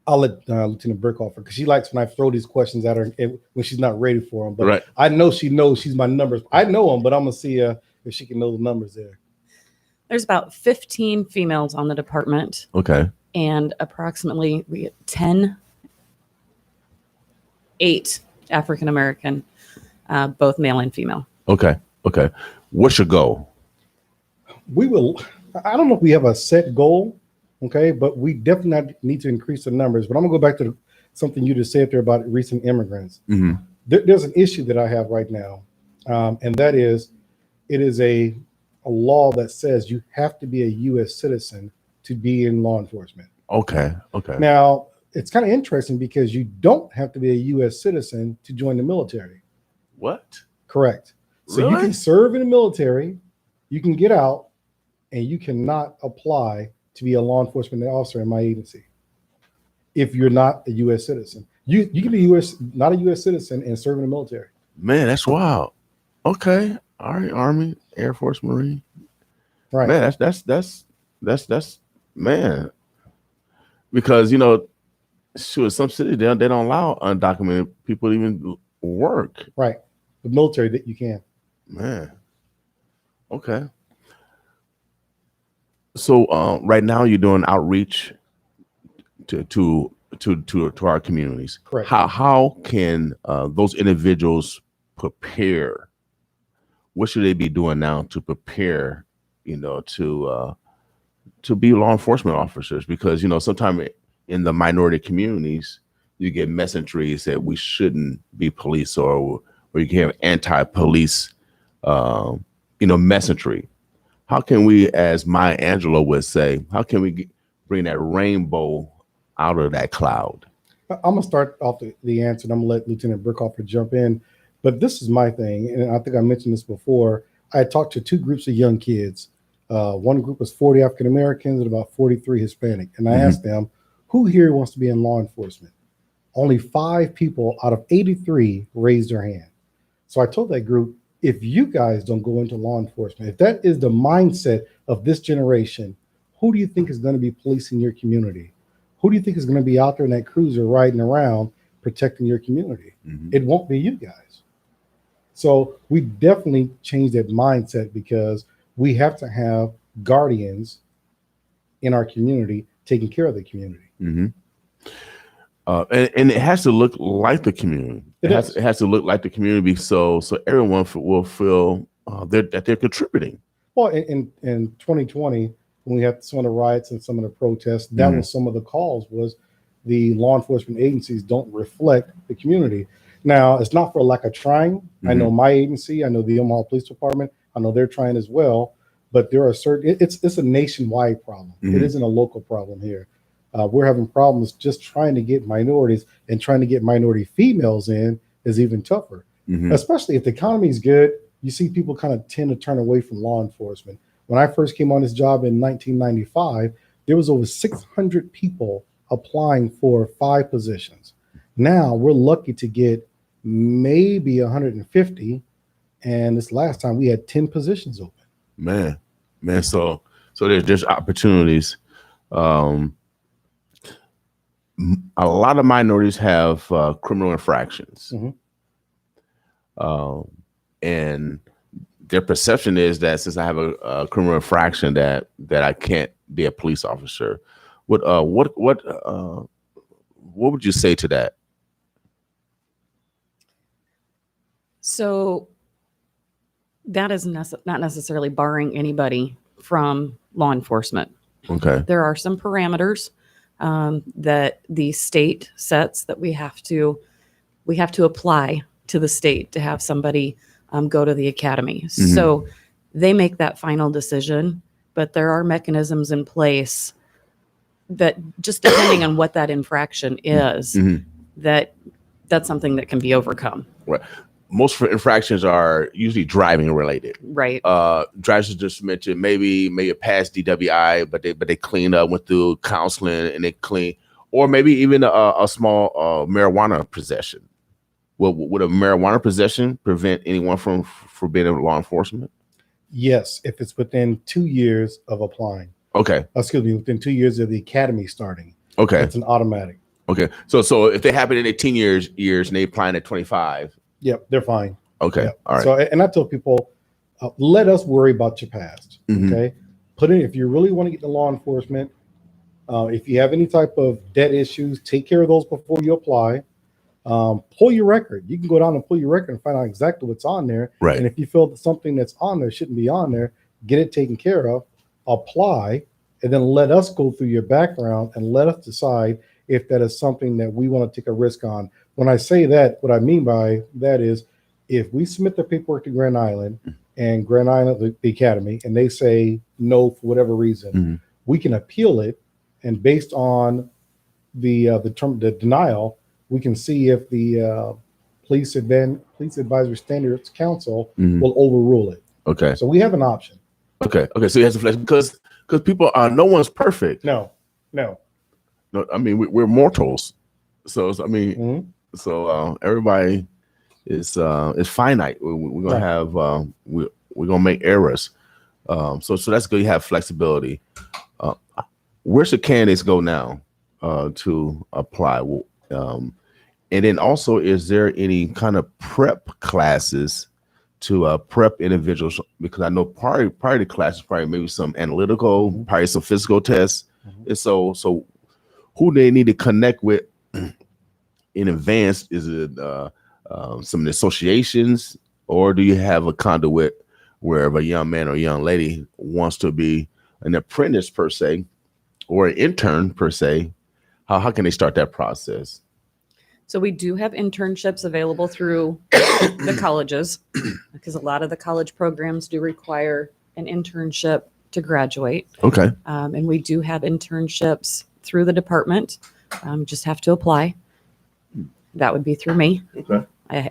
I'll let Lieutenant Burke offer, because she likes when I throw these questions at her when she's not ready for them. But right. I know she knows she's my numbers. I know them, but I'm gonna see if she can know the numbers there. There's about 15 females on the department. Okay. And approximately 8 African American, both male and female. Okay. What's your goal? I don't know if we have a set goal. Okay, but we definitely need to increase the numbers. But I'm gonna go back to something you just said there about recent immigrants. Mm-hmm. There's an issue that I have right now, and that is, it is a law that says you have to be a U.S. citizen to be in law enforcement. Okay. Now, it's kind of interesting because you don't have to be a U.S. citizen to join the military. What? Correct. So Really? You can serve in the military, you can get out, and you cannot apply to be a law enforcement officer in my agency if you're not a U.S. citizen. You can be not a U.S. citizen and serve in the military. Man, that's wild. Okay. All right. Army, Air Force, Marine. Right. Man, that's man. Because some cities they don't allow undocumented people to even work. Right. The military that you can. Man. Okay. So right now you're doing outreach to our communities. Correct. How can those individuals prepare? What should they be doing now to prepare, to be law enforcement officers? Because sometimes in the minority communities you get messaging that we shouldn't be police, or you can have anti-police, messaging. How can we, as Maya Angelou would say, how can we bring that rainbow out of that cloud? I'm going to start off the answer, and I'm going to let Lieutenant Burkhofer jump in. But this is my thing, and I think I mentioned this before. I had talked to 2 groups of young kids. One group was 40 African Americans and about 43 Hispanic. And I asked them, who here wants to be in law enforcement? Only 5 people out of 83 raised their hand. So I told that group, if you guys don't go into law enforcement, if that is the mindset of this generation, who do you think is going to be policing your community? Who do you think is going to be out there in that cruiser riding around protecting your community? It won't be you guys. So we definitely changed that mindset, because we have to have guardians in our community taking care of the community. Mm-hmm. And it has to look like the community. It has to look like the community, so everyone will feel that they're contributing. Well, in 2020, when we had some of the riots and some of the protests, that was some of the calls, was the law enforcement agencies don't reflect the community. Now, it's not for lack of trying. I know my agency, I know the Omaha Police Department, I know they're trying as well, but there are certain, it's a nationwide problem. It isn't a local problem here. We're having problems just trying to get minorities, and trying to get minority females in is even tougher, especially if the economy is good. You see people kind of tend to turn away from law enforcement. When I first came on this job in 1995, there was over 600 people applying for 5 positions. Now we're lucky to get maybe 150. And this last time we had 10 positions open. Man. So there's opportunities. A lot of minorities have criminal infractions, and their perception is that since I have a criminal infraction, that I can't be a police officer. What would you say to that? So that is not necessarily barring anybody from law enforcement. Okay. There are some parameters that the state sets that we have to apply to the state to have somebody go to the academy. So they make that final decision, but there are mechanisms in place that, just depending on what that infraction is, that's something that can be overcome. Right. Most infractions are usually driving related. Right. Drivers just mentioned maybe pass DWI, but they cleaned up, went through counseling, and they clean, or maybe even a small marijuana possession. Would a marijuana possession prevent anyone from being in law enforcement? Yes, if it's within 2 years of applying. Okay. Excuse me, within 2 years of the academy starting. Okay. It's an automatic. Okay. So if they happen in 18 years and they applying at 25. Yep, they're fine. Okay. Yep. All right. So, and I tell people, let us worry about your past. Okay. Put in, if you really want to get into law enforcement, if you have any type of debt issues, take care of those before you apply. Pull your record. You can go down and pull your record and find out exactly what's on there. Right. And if you feel that something that's on there shouldn't be on there, get it taken care of, apply, and then let us go through your background and let us decide if that is something that we want to take a risk on. When I say that, what I mean by that is, if we submit the paperwork to Grand Island and Grand Island, the academy, and they say no for whatever reason, we can appeal it, and based on the denial, we can see if the Police Advisory Standards Council will overrule it. Okay. So we have an option. Okay. So he has to flex because people are, no one's perfect. No. I mean, we're mortals. So I mean, so everybody is finite. We're gonna have we're gonna make errors. So that's good. You have flexibility. Where should candidates go now to apply? And then also, is there any kind of prep classes to prep individuals? Because I know part of the class is probably maybe some analytical, probably some physical tests. And so who they need to connect with in advance? Is it some associations, or do you have a conduit where a young man or young lady wants to be an apprentice per se, or an intern per se? How can they start that process? So we do have internships available through the colleges, because a lot of the college programs do require an internship to graduate. Okay. And we do have internships through the department. Just have to apply. That would be through me. Okay.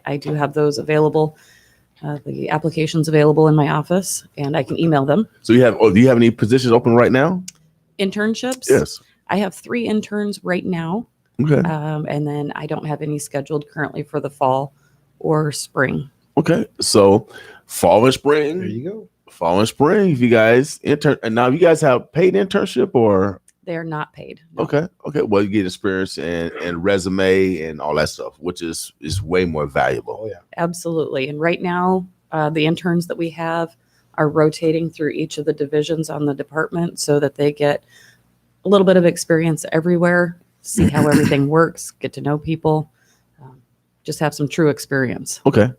I do have those available. The applications available in my office, and I can email them. So do you have any positions open right now? Internships? Yes. I have 3 interns right now. Okay. And then I don't have any scheduled currently for the fall or spring. Okay. So fall and spring. There you go. Fall and spring. If you guys intern, and now you guys have paid internship, or they're not paid. No. Okay. Well, you get experience and resume and all that stuff, which is way more valuable. Oh yeah. Absolutely. And right now, the interns that we have are rotating through each of the divisions on the department so that they get a little bit of experience everywhere, see how everything works, get to know people, just have some true experience. Okay.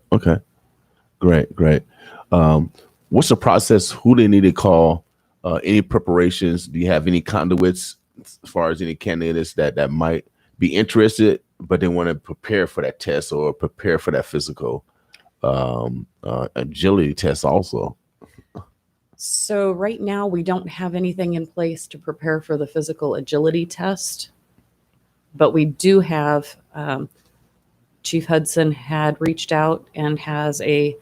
Great. What's the process? Who do they need to call? Any preparations? Do you have any conduits as far as any candidates that might be interested, but they want to prepare for that test or prepare for that physical agility test also? So right now we don't have anything in place to prepare for the physical agility test, but we do have Chief Hudson had reached out and has a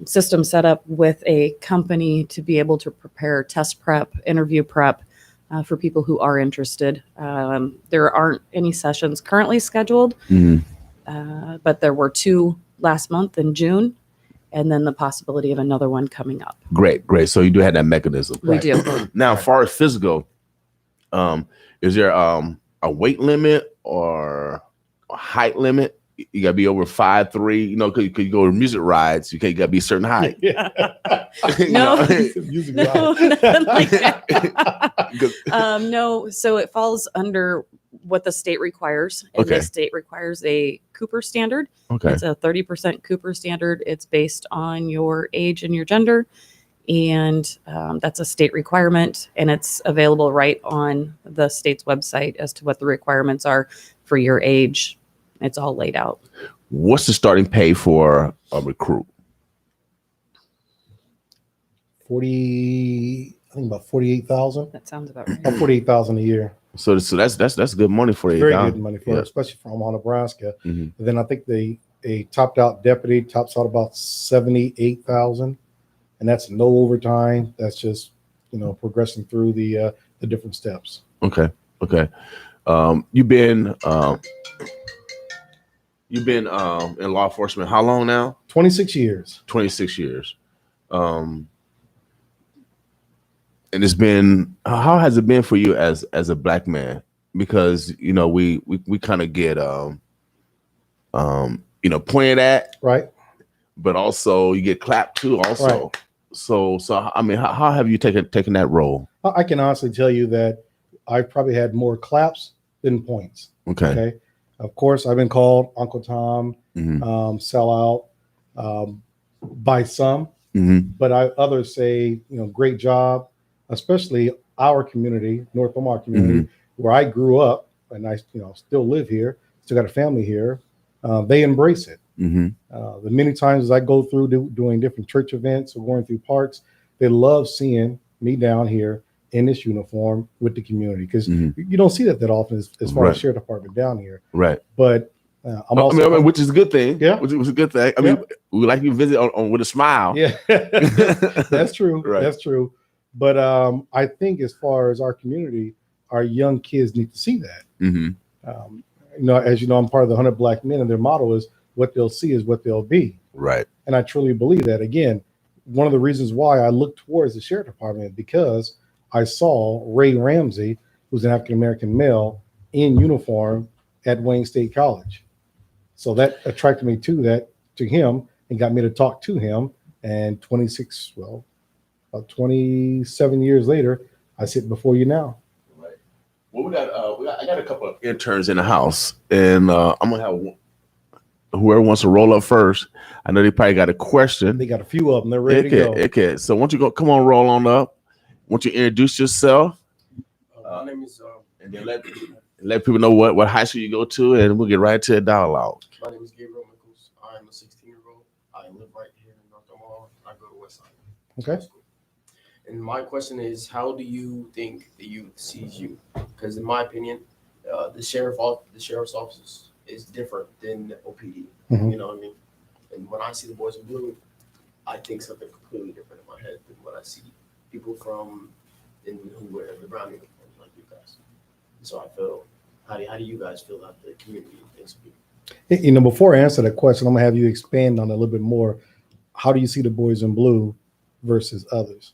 system set up with a company to be able to prepare test prep, interview prep for people who are interested. There aren't any sessions currently scheduled, but there were 2 last month in June, and then the possibility of another one coming up. Great. So you do have that mechanism. We do. Now, as far as physical, is there a weight limit or a height limit? You gotta be over 5'3", because you go to music rides, you gotta be a certain height. No, nothing like that. No, so it falls under what the state requires, and the state requires a Cooper standard. Okay, it's a 30% Cooper standard. It's based on your age and your gender, and that's a state requirement, and it's available right on the state's website as to what the requirements are for your age. It's all laid out. What's the starting pay for a recruit? about 48,000. That sounds about right. About 48,000 a year. So that's good money for Very good money for especially from Omaha, Nebraska. Mm-hmm. And then I think a topped out deputy tops out about 78,000, and that's no overtime. That's just progressing through the different steps. Okay. You've been in law enforcement how long now? 26 years. 26 years. And it's been, how has it been for you as a black man? Because we kind of get pointed at, right? But also you get clapped too also. Right. So I mean, how have you taken that role? I can honestly tell you that I've probably had more claps than points. Okay. Of course, I've been called Uncle Tom, sellout, by some, but others say, great job, especially our community, North Omaha community, where I grew up, and I, still live here, still got a family here. They embrace it. The many times as I go through doing different church events or going through parks, they love seeing me down here in this uniform with the community, because you don't see that often as far as sheriff department down here. Right. But I'm also, which is a good thing. Yeah. Which is a good thing. I mean, we like you visit on with a smile. Yeah. That's true. Right. That's true. But I think as far as our community, our young kids need to see that. As you know, I'm part of the 100 Black Men, and their motto is what they'll see is what they'll be. Right. And I truly believe that. Again, one of the reasons why I look towards the sheriff department, because I saw Ray Ramsey, who's an African-American male in uniform at Wayne State College. So that attracted me to him and got me to talk to him. And about 27 years later, I sit before you now. Right. Well, I got a couple of interns in the house, and I'm gonna have whoever wants to roll up first. I know they probably got a question. They got a few of them. They're ready to go. Okay. So why don't you come on, roll on up. Why don't you introduce yourself? My name is and then let people know what high school you go to, and we'll get right to a dialogue. My name is Gabriel Michaels. I am a 16-year-old. I live right here in North Omaha. I go to West Side. Okay. And my question is, how do you think the youth sees you? Because in my opinion, the sheriff's office is different than the OPD. You know what I mean? And when I see the boys in blue, I think something completely different in my head than what I see people who wear the brown uniforms like you guys. So I feel, how do you guys feel that the community thinks of you? Before I answer that question, I'm gonna have you expand on it a little bit more. How do you see the boys in blue versus others?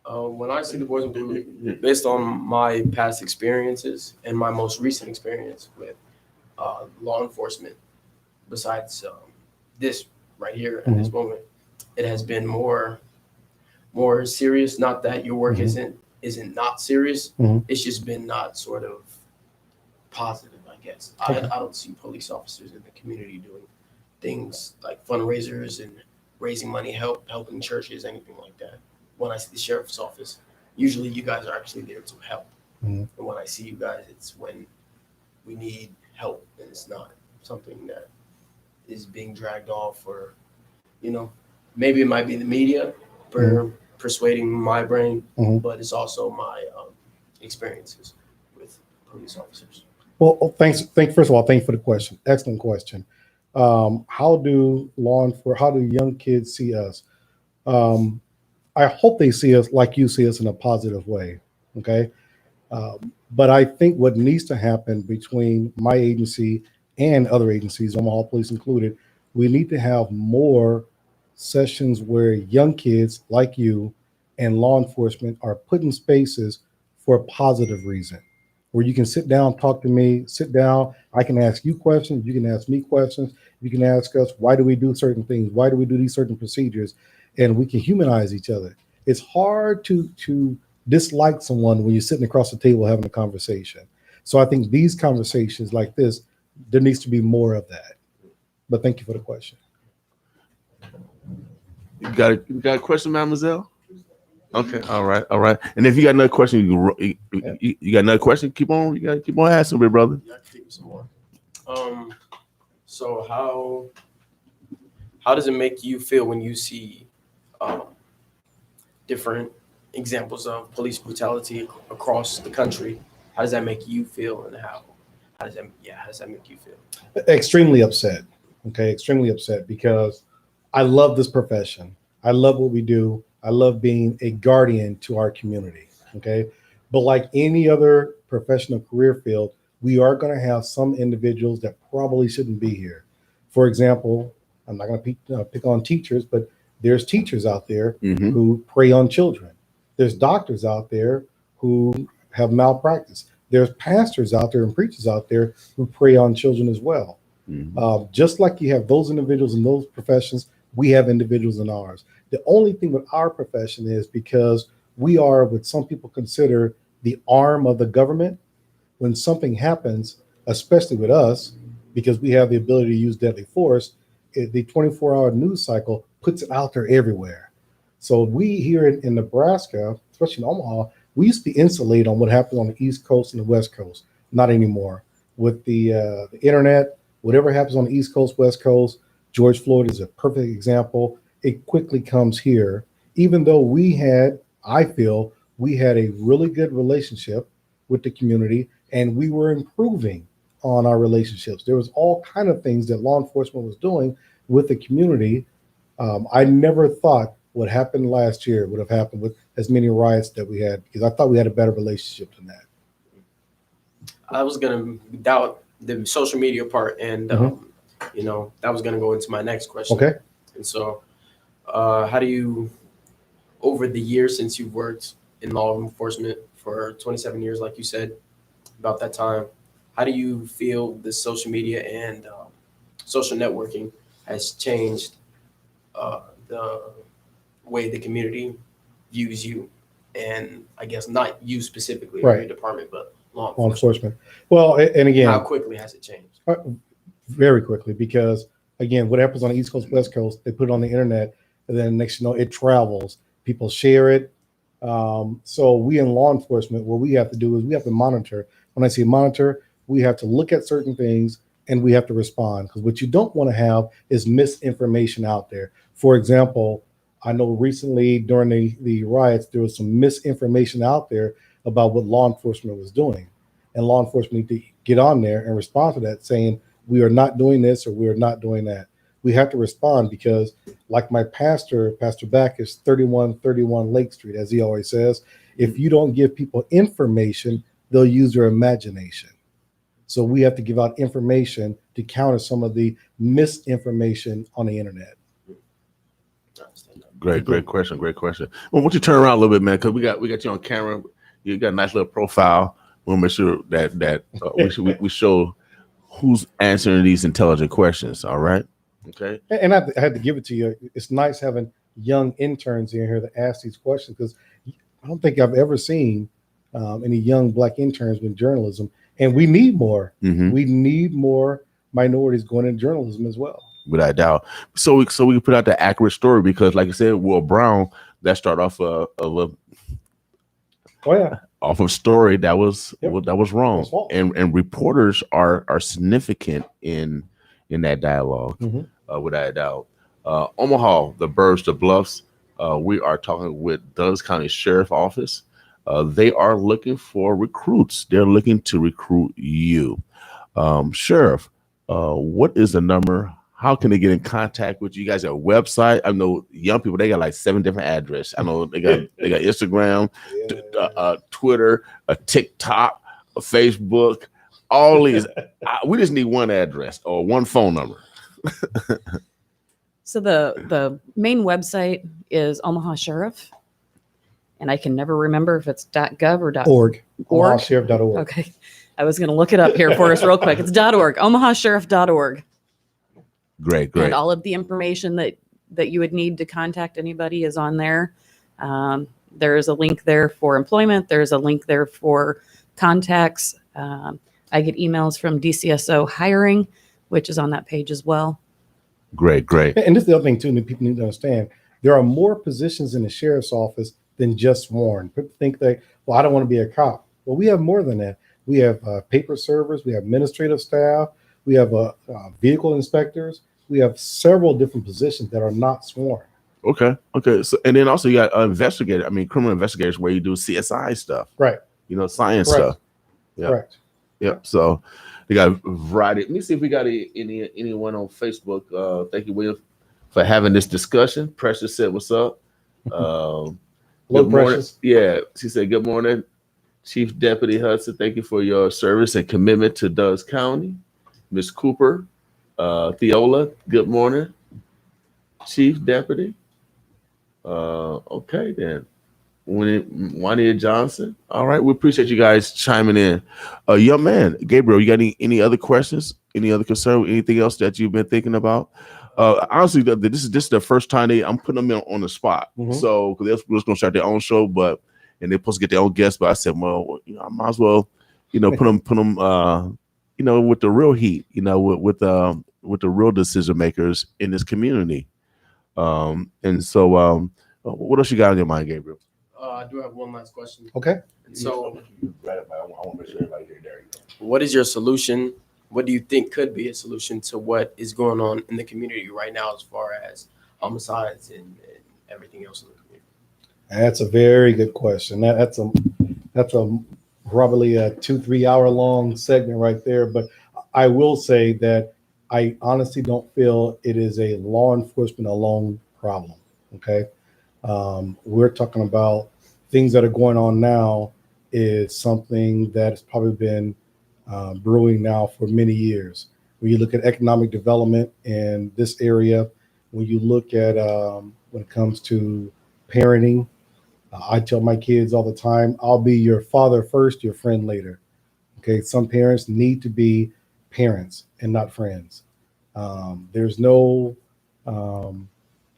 When I see the boys in blue, based on my past experiences and my most recent experience with law enforcement, besides this right here at this moment, it has been more serious. Not that your work isn't not serious. It's just been not sort of positive, I guess. I don't see police officers in the community doing things like fundraisers and raising money, helping churches, anything like that. When I see the sheriff's office, usually you guys are actually there to help. And when I see you guys, it's when we need help, and it's not something that is being dragged off, or maybe it might be the media persuading my brain, but it's also my experiences with police officers. Well, thanks. First of all, thank you for the question. Excellent question. How do young kids see us? I hope they see us like you see us, in a positive way. Okay. But I think what needs to happen between my agency and other agencies, Omaha Police included, we need to have more sessions where young kids like you and law enforcement are put in spaces for a positive reason, where you can sit down, talk to me, I can ask you questions, you can ask me questions, you can ask us, why do we do certain things? Why do we do these certain procedures? And we can humanize each other. It's hard to dislike someone when you're sitting across the table having a conversation. So I think these conversations like this, there needs to be more of that. But thank you for the question. You got a question, mademoiselle? Okay, all right. And if you got another question, you got another question, keep on asking, big brother. Yeah, I can think of some more. So how does it make you feel when you see different examples of police brutality across the country. How does that make you feel, and how does that make you feel? Extremely upset. Okay, extremely upset because I love this profession. I love what we do. I love being a guardian to our community. Okay, but like any other professional career field, we are going to have some individuals that probably shouldn't be here. For example, I'm not going to pick on teachers, but there's teachers out there who prey on children. There's doctors out there who have malpractice. There's pastors out there and preachers out there who prey on children as well. Just like you have those individuals in those professions, we have individuals in ours. The only thing with our profession is because we are what some people consider the arm of the government. When something happens, especially with us, because we have the ability to use deadly force, the 24-hour news cycle puts it out there everywhere. So we here in Nebraska, especially in Omaha, we used to be insulated on what happened on the East Coast and the West Coast. Not anymore. With the internet, whatever happens on the East Coast, West Coast, George Floyd is a perfect example. It quickly comes here, even though I feel we had a really good relationship with the community and we were improving on our relationships. There was all kind of things that law enforcement was doing with the community. I never thought what happened last year would have happened with as many riots that we had, because I thought we had a better relationship than that. I was going to doubt the social media part, and that was going to go into my next question. Okay. And so, how do you, over the years since you've worked in law enforcement for 27 years, like you said, about that time, how do you feel the social media and social networking has changed the way the community views you, and I guess not you specifically or your department, but law enforcement? Well, and again, how quickly has it changed? Very quickly, because again, what happens on the East Coast, West Coast, they put it on the internet, and then next you know, it travels. People share it. So we in law enforcement, what we have to do is we have to monitor. When I say monitor, we have to look at certain things and we have to respond, because what you don't want to have is misinformation out there. For example, I know recently during the riots, there was some misinformation out there about what law enforcement was doing. And law enforcement need to get on there and respond to that, saying, we are not doing this or we are not doing that. We have to respond because, like my pastor, Pastor Backus, 3131 Lake Street, as he always says, if you don't give people information, they'll use their imagination. So we have to give out information to counter some of the misinformation on the internet. Great question. Well, why don't you turn around a little bit, man? Because we got you on camera. You got a nice little profile. We'll make sure that we show who's answering these intelligent questions. All right. Okay. And I had to give it to you. It's nice having young interns in here that ask these questions, because I don't think I've ever seen any young Black interns in journalism, and we need more. We need more minorities going into journalism as well. Without a doubt. So we put out the accurate story, because, like I said, Will Brown, that started off a little. Oh yeah. Off of story that was wrong, and reporters are significant in that dialogue, without a doubt. Omaha, the Burbs, the Bluffs. We are talking with Douglas County Sheriff Office. They are looking for recruits. They're looking to recruit you, Sheriff. What is the number? How can they get in contact with you? You guys have a website? I know young people, they got like 7 different addresses. I know they got Instagram, Twitter, a TikTok, a Facebook, all these. We just need one address or one phone number. So the main website is Omaha Sheriff, and I can never remember if it's .gov or .org. OmahaSheriff.org. Okay, I was going to look it up here for us real quick. It's .org. OmahaSheriff.org. Great. And all of the information that you would need to contact anybody is on there. There is a link there for employment. There's a link there for contacts. I get emails from DCSO hiring, which is on that page as well. Great. And this is the other thing too that people need to understand. There are more positions in the sheriff's office than just sworn. People think that, well, I don't want to be a cop. Well, we have more than that. We have paper servers. We have administrative staff. We have vehicle inspectors. We have several different positions that are not sworn. Okay. Okay. So, and then also you got investigator. I mean, criminal investigators where you do CSI stuff. Right. You know, science Correct. stuff. Yeah. Correct. Yep. So they got a variety. Let me see if we got anyone on Facebook. Thank you, Will, for having this discussion. Precious said, "What's up?" Hello, Good morning. Precious. Yeah, she said, "Good morning, Chief Deputy Hudson. Thank you for your service and commitment to Dulles County." Miss Cooper, Theola. Good morning, Chief Deputy. Okay then. Juania Johnson. All right, we appreciate you guys chiming in. Young man, Gabriel, you got any other questions? Any other concern? Anything else that you've been thinking about? Honestly, this is the first time I'm putting them on the spot. So because they're just gonna start their own show, and they're supposed to get their own guests. But I said, well, I might as well, put them, with the real heat, with the real decision makers in this community. And so, what else you got on your mind, Gabriel? I do have one last question. Okay. So, I want to make sure everybody here. There you go. what is your solution? What do you think could be a solution to what is going on in the community right now as far as homicides and everything else in the community? That's a very good question. That's a probably a 2-3 hour long segment right there. But I will say that I honestly don't feel it is a law enforcement alone problem. Okay. We're talking about things that are going on now is something that has probably been brewing now for many years. When you look at economic development in this area, when you look at when it comes to parenting, I tell my kids all the time, I'll be your father first, your friend later. Okay, some parents need to be parents and not friends. There's no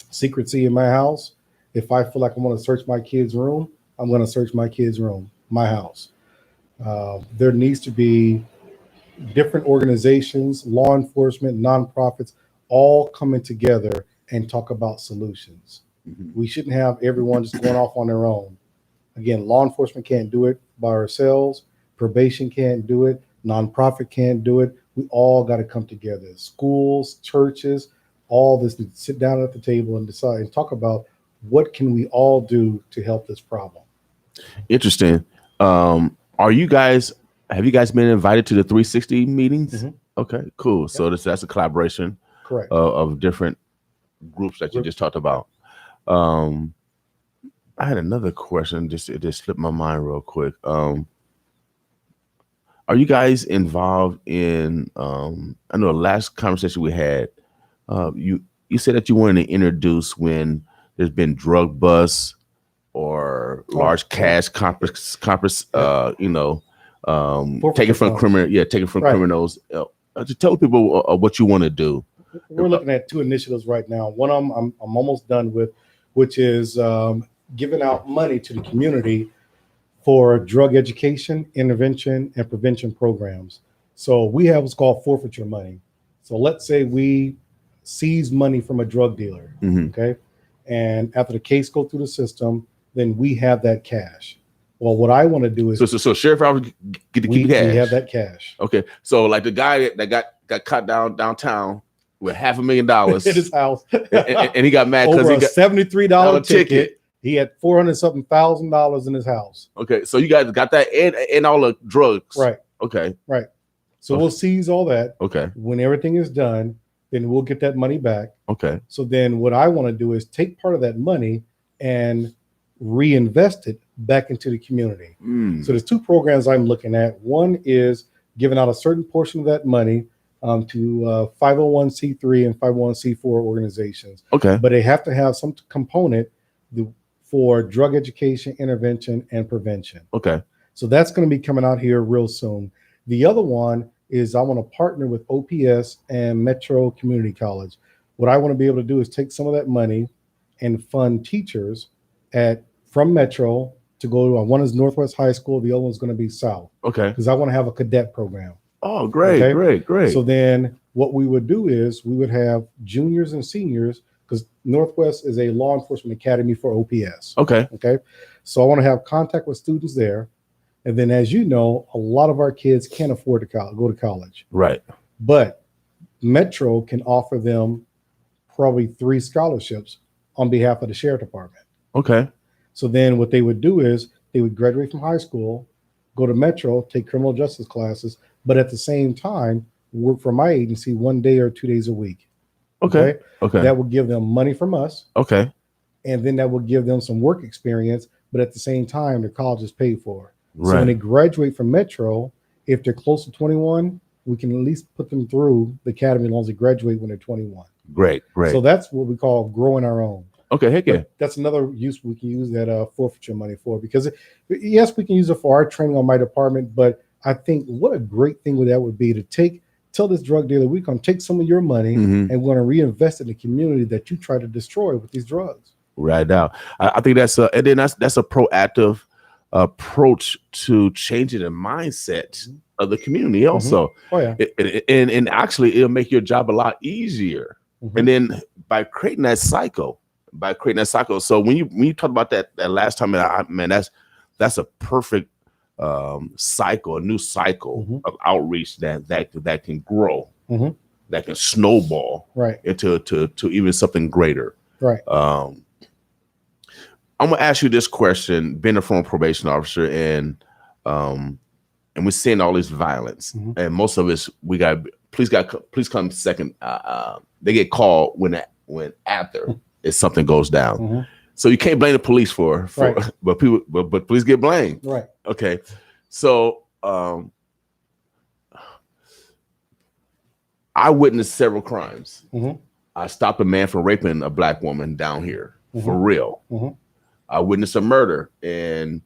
secrecy in my house. If I feel like I want to search my kid's room, I'm going to search my kid's room, my house. There needs to be different organizations, law enforcement, nonprofits, all coming together and talk about solutions. We shouldn't have everyone just going off on their own. Again, law enforcement can't do it by ourselves. Probation can't do it. Nonprofit can't do it. We all got to come together. Schools, churches, all this, to sit down at the table and decide and talk about what can we all do to help this problem. Interesting. Have you guys been invited to the 360 meetings? Okay, cool. Yep. So that's a collaboration, correct, of different groups that you just talked about. I had another question. It just slipped my mind real quick. Are you guys involved in? I know the last conversation we had, you said that you wanted to introduce when there's been drug busts or large cash compass, taken from criminals. To tell people what you want to do. We're looking at 2 initiatives right now. One of them I'm almost done with, which is giving out money to the community for drug education, intervention, and prevention programs. So we have what's called forfeiture money. So let's say we seize money from a drug dealer, okay? And after the case goes through the system, then we have that cash. Well, what I want to do is so sheriff office get to keep cash. We have that cash. Okay, so like the guy that got caught downtown with $500,000 in his house, and he got mad because he got $73 ticket. He had $400-something thousand in his house. Okay, so you guys got that and all the drugs, right? Okay, right. So we'll seize all that. Okay. When everything is done, then we'll get that money back. Okay. So then what I want to do is take part of that money and reinvest it back into the community. So there's 2 programs I'm looking at. One is giving out a certain portion of that money to 501c3 and 501c4 organizations. Okay. But they have to have some component for drug education, intervention, and prevention. Okay. So that's going to be coming out here real soon. The other one is I want to partner with OPS and Metro Community College. What I want to be able to do is take some of that money and fund teachers from Metro to go to one is Northwest High School, the other one's going to be South. Okay. Because I want to have a cadet program. Oh, great, okay? great. So then what we would do is we would have juniors and seniors, because Northwest is a law enforcement academy for OPS. Okay. Okay. So I want to have contact with students there. And then, as you know, a lot of our kids can't afford to go to college. Right. But Metro can offer them probably 3 scholarships on behalf of the sheriff department. Okay. So then what they would do is they would graduate from high school, go to Metro, take criminal justice classes, but at the same time, work for my agency 1 day or 2 days a week. Okay. That will give them money from us. Okay. And then that will give them some work experience, but at the same time, their college is paid for. Right. So when they graduate from Metro, if they're close to 21, we can at least put them through the academy as long as they graduate when they're 21. Great. So that's what we call growing our own. Okay, heck yeah. That's another use we can use that forfeiture money for, because yes, we can use it for our training on my department, but I think what a great thing that would be to tell this drug dealer, we're going to take some of your money and we're going to reinvest in the community that you try to destroy with these drugs. Right now, I think that's a proactive approach to changing the mindset of the community also. Oh yeah. And actually it'll make your job a lot easier. And then by creating that cycle. So when you talk about that last time, that's a perfect cycle, a new cycle of outreach that can grow, that can snowball into to even something greater. Right. I'm gonna ask you this question, being a former probation officer, and we're seeing all this violence, and most of us please come second. They get called when after if something goes down. So you can't blame the police for but police get blamed. Right. Okay. So I witnessed several crimes. I stopped a man from raping a black woman down here for real. I witnessed a murder, and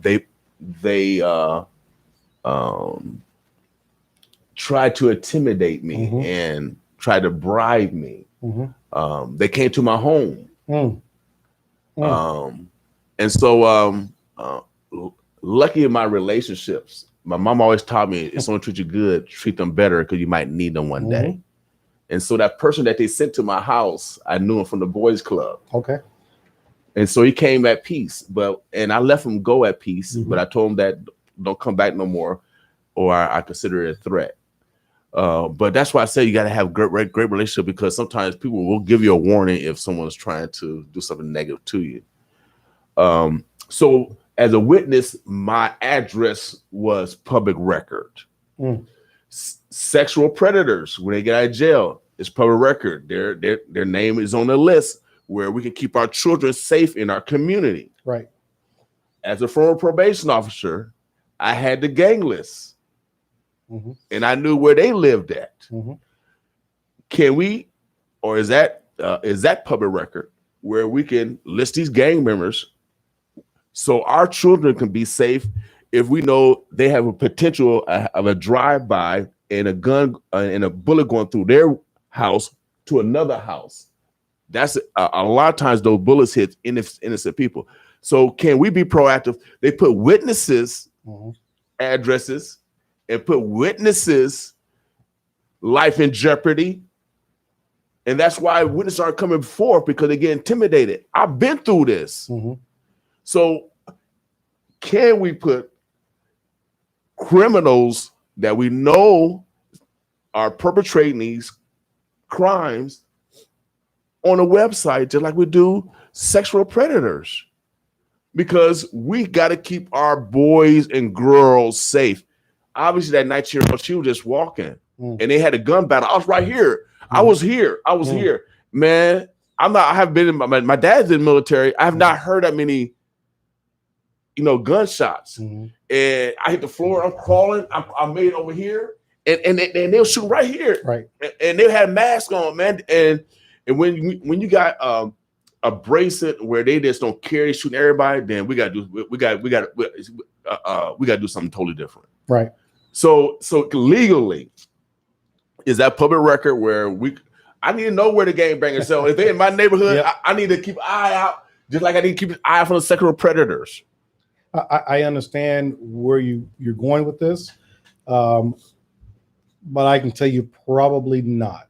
they tried to intimidate me and tried to bribe me. They came to my home. And so lucky in my relationships, my mom always taught me, if someone treats you good, treat them better because you might need them one day. And so that person that they sent to my house, I knew him from the boys club. Okay. And so he came at peace, and I let him go at peace, but I told him that don't come back no more, or I consider it a threat. But that's why I say you got to have great relationship, because sometimes people will give you a warning if someone's trying to do something negative to you. So as a witness, my address was public record. Sexual predators, when they get out of jail, it's public record. Their name is on the list where we can keep our children safe in our community. Right. As a former probation officer, I had the gang list. And I knew where they lived at. Can we, or is that public record where we can list these gang members so our children can be safe if we know they have a potential of a drive-by and a gun and a bullet going through their house to another house? That's a lot of times those bullets hit innocent people. So can we be proactive? They put witnesses, addresses, and put witnesses' life in jeopardy. And that's why witnesses aren't coming forth, because they get intimidated. I've been through this. So can we put criminals that we know are perpetrating these crimes on a website, just like we do sexual predators? Because we got to keep our boys and girls safe. Obviously, that 19-year-old, she was just walking, and they had a gun battle. I was right here. I was here. Man, I have been in my dad's in the military. I have not heard that many, gunshots. And I hit the floor. I'm crawling. I made it over here, and they'll shoot right here. Right. And they had masks on, man. And when you got a bracelet where they just don't care, they shooting everybody, then we got to do something totally different. Right. So legally, is that public record where I need to know where the gangbangers sell. If they're in my neighborhood, I need to keep an eye out, just like I need to keep an eye out for the sexual predators. I understand where you're going with this, but I can tell you probably not.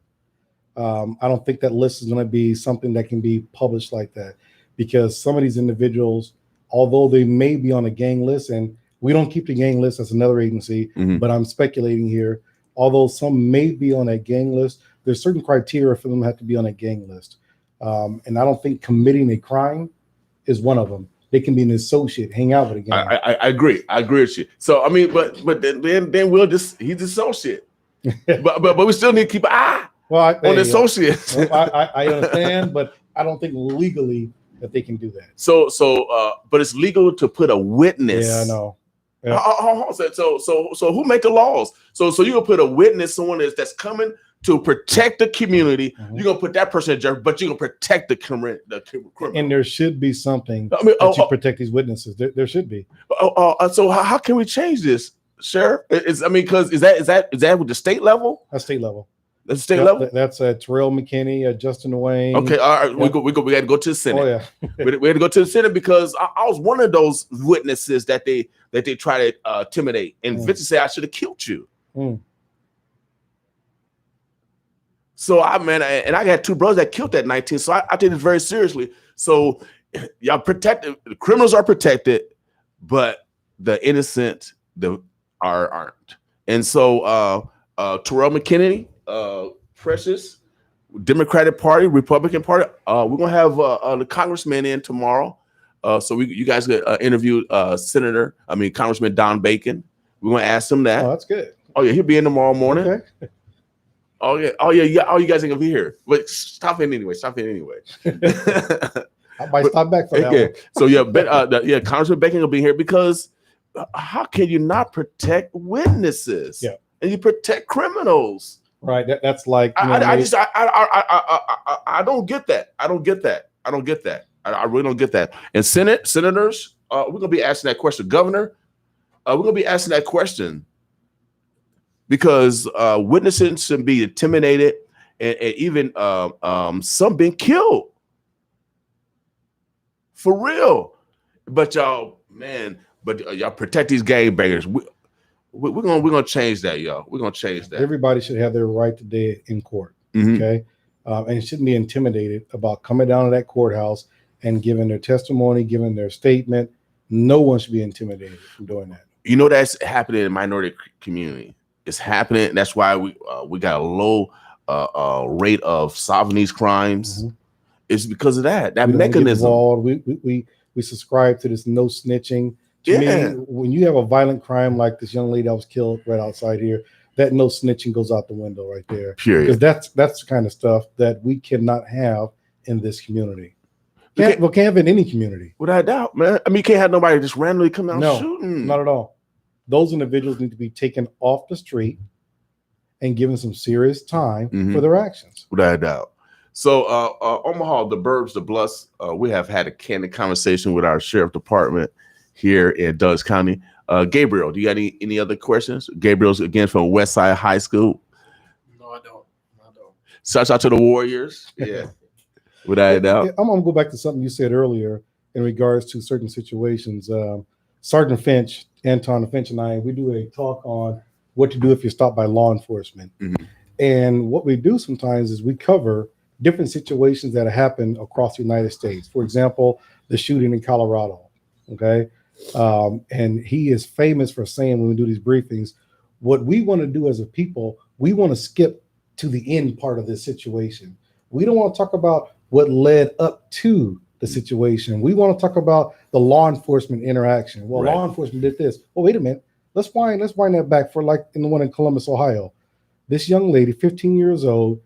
I don't think that list is going to be something that can be published like that, because some of these individuals, although they may be on a gang list, and we don't keep the gang list, that's another agency, but I'm speculating here. Although some may be on a gang list, there's certain criteria for them to have to be on a gang list. And I don't think committing a crime is one of them. They can be an associate, hang out with a gang. I agree. I agree with you. So I mean, but then we'll just he's associate. but we still need to keep an eye on the associates. I understand, but I don't think legally that they can do that. So but it's legal to put a witness. Yeah, I know. Yeah. So who make the laws? So you gonna put a witness, someone that's coming to protect the community. Mm-hmm. You're gonna put that person in jail, but you're gonna protect the criminal. And there should be something to protect these witnesses. There should be. So how can we change this, Sher? Because is that with the state level? That's state level. That's state level. That's Terrell McKinney, Justin Wayne. Okay, all right. Yeah. We got to go to the Senate. Oh yeah, we had to go to the Senate because I was one of those witnesses that they try to intimidate. And Vincent said I should have killed you. So I got two brothers that killed that 19. So I take this very seriously. So y'all protected. The criminals are protected, but the innocent aren't. And so Terrell McKinney. Precious, Democratic Party, Republican Party. We're gonna have the congressman in tomorrow, so you guys could interview Congressman Don Bacon. We're gonna ask him that. Oh, that's good. Oh yeah, he'll be in tomorrow morning. Okay. Oh yeah. Oh you guys ain't gonna be here, but stop in anyway. I might stop back for that one. So yeah, Congressman Bacon will be here because how can you not protect witnesses? Yeah, and you protect criminals. Right, that's like I don't get that. I don't get that. I really don't get that. And senators, we're gonna be asking that question. Governor, we're gonna be asking that question because witnesses should be intimidated and even some been killed for real. But y'all protect these gangbangers. We're gonna change that, y'all. We're gonna change that. Everybody should have their right today in court, okay? And shouldn't be intimidated about coming down to that courthouse and giving their testimony, giving their statement. No one should be intimidated from doing that. You know that's happening in the minority community. It's happening. That's why we got a low rate of solving these crimes. It's because of that mechanism. We subscribe to this no snitching. To me, when you have a violent crime like this young lady that was killed right outside here, that no snitching goes out the window right there. Period. Because that's the kind of stuff that we cannot have in this community. Can't have in any community. Without a doubt, man. I mean, you can't have nobody just randomly come out shooting. Not at all. Those individuals need to be taken off the street and given some serious time for their actions. Without a doubt. So Omaha, the Burbs, the Bluffs, we have had a candid conversation with our sheriff department here in Dulles County. Gabriel, do you got any other questions? Gabriel's again from Westside High School. No, I don't. Shout out to the Warriors. Yeah. Without a doubt. I'm gonna go back to something you said earlier in regards to certain situations. Sergeant Finch, Anton Finch, and I, we do a talk on what to do if you're stopped by law enforcement. And what we do sometimes is we cover different situations that happen across the United States. For example, the shooting in Colorado. Okay. And he is famous for saying when we do these briefings, what we want to do as a people, we want to skip to the end part of this situation. We don't want to talk about what led up to the situation. We want to talk about the law enforcement interaction. Well, law enforcement did this. Well, wait a minute. Let's wind that back for like in the one in Columbus, Ohio. This young lady, 15 years old,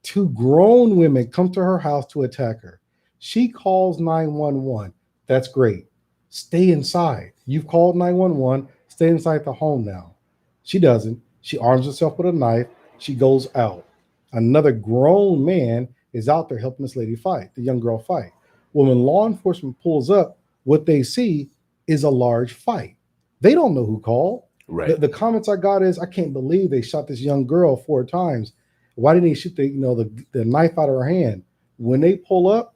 two grown women come to her house to attack her. She calls 911. That's great. Stay inside. You've called 911. Stay inside the home now. She doesn't. She arms herself with a knife. She goes out. Another grown man is out there helping this lady fight, the young girl fight. Well, when law enforcement pulls up, what they see is a large fight. They don't know who called. Right. The comments I got is, I can't believe they shot this young girl 4 times. Why didn't they shoot the knife out of her hand? When they pull up,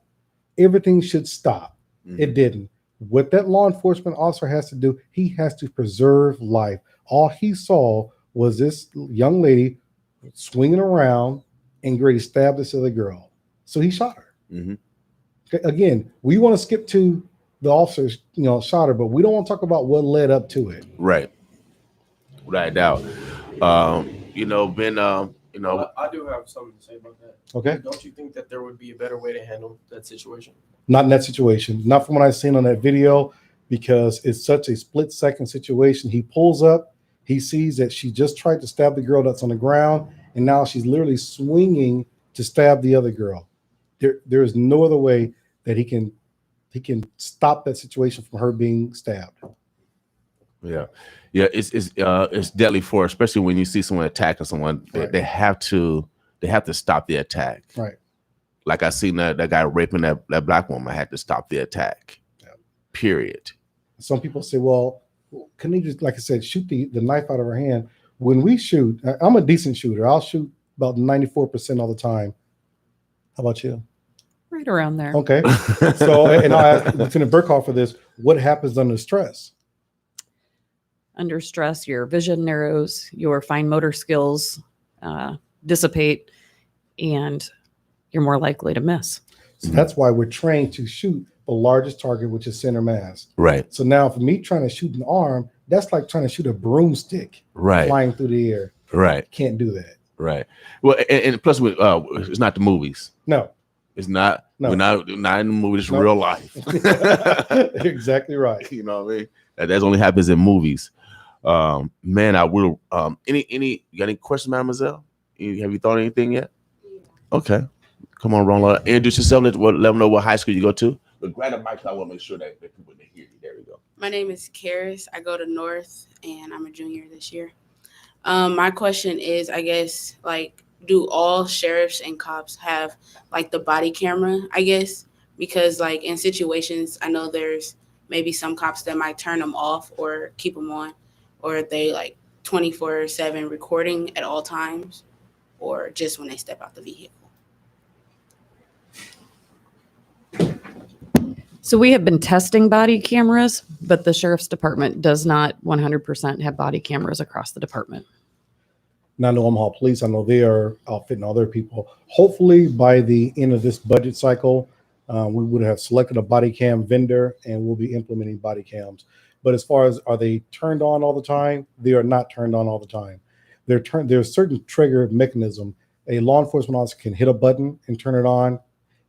everything should stop. It didn't. What that law enforcement officer has to do, he has to preserve life. All he saw was this young lady swinging around and ready to stab this other girl. So he shot her. Okay, again, we want to skip to the officers, shot her, but we don't want to talk about what led up to it. Right. Without a doubt. You know, Well, I do have something to say about that. Okay. Don't you think that there would be a better way to handle that situation? Not in that situation. Not from what I've seen on that video, because it's such a split second situation. He pulls up, he sees that she just tried to stab the girl that's on the ground, and now she's literally swinging to stab the other girl. There is no other way that he can stop that situation from her being stabbed. Yeah, it's deadly force, especially when you see someone attacking someone. Right. They have to stop the attack. Right. Like I seen that guy raping that black woman. I had to stop the attack. Yeah. Period. Some people say, well, can he just, like I said, shoot the knife out of her hand? When we shoot, I'm a decent shooter. I'll shoot about 94% all the time. How about you? Right around there. Okay. So, and I'll ask Lieutenant Burkhoff for this. What happens under stress? Under stress, your vision narrows, your fine motor skills dissipate, and you're more likely to miss. So that's why we're trained to shoot the largest target, which is center mass. Right. So now for me trying to shoot an arm, that's like trying to shoot a broomstick flying through the air. Right. Can't do that. Right. Well, and plus, it's not the movies. No. It's not. No. We're not in the movie. It's real life. Exactly right. You know what I mean? That only happens in movies. Man, I will. You got any questions, mademoiselle? Have you thought of anything yet? Okay. Come on, Ron. Introduce yourself. Let them know what high school you go to. But grab a mic. I want to make sure that people can hear you. There we go. My name is Karis. I go to North, and I'm a junior this year. My question is, I guess, like, do all sheriffs and cops have like the body camera? I guess because like in situations, I know there's maybe some cops that might turn them off or keep them on, or they like 24/7 recording at all times, or just when they step out the vehicle. So we have been testing body cameras, but the sheriff's department does not 100% have body cameras across the department. Now, the Omaha Police, I know they are outfitting other people. Hopefully, by the end of this budget cycle, we would have selected a body cam vendor, and we'll be implementing body cams. But as far as are they turned on all the time, they are not turned on all the time. There's certain trigger mechanism. A law enforcement officer can hit a button and turn it on.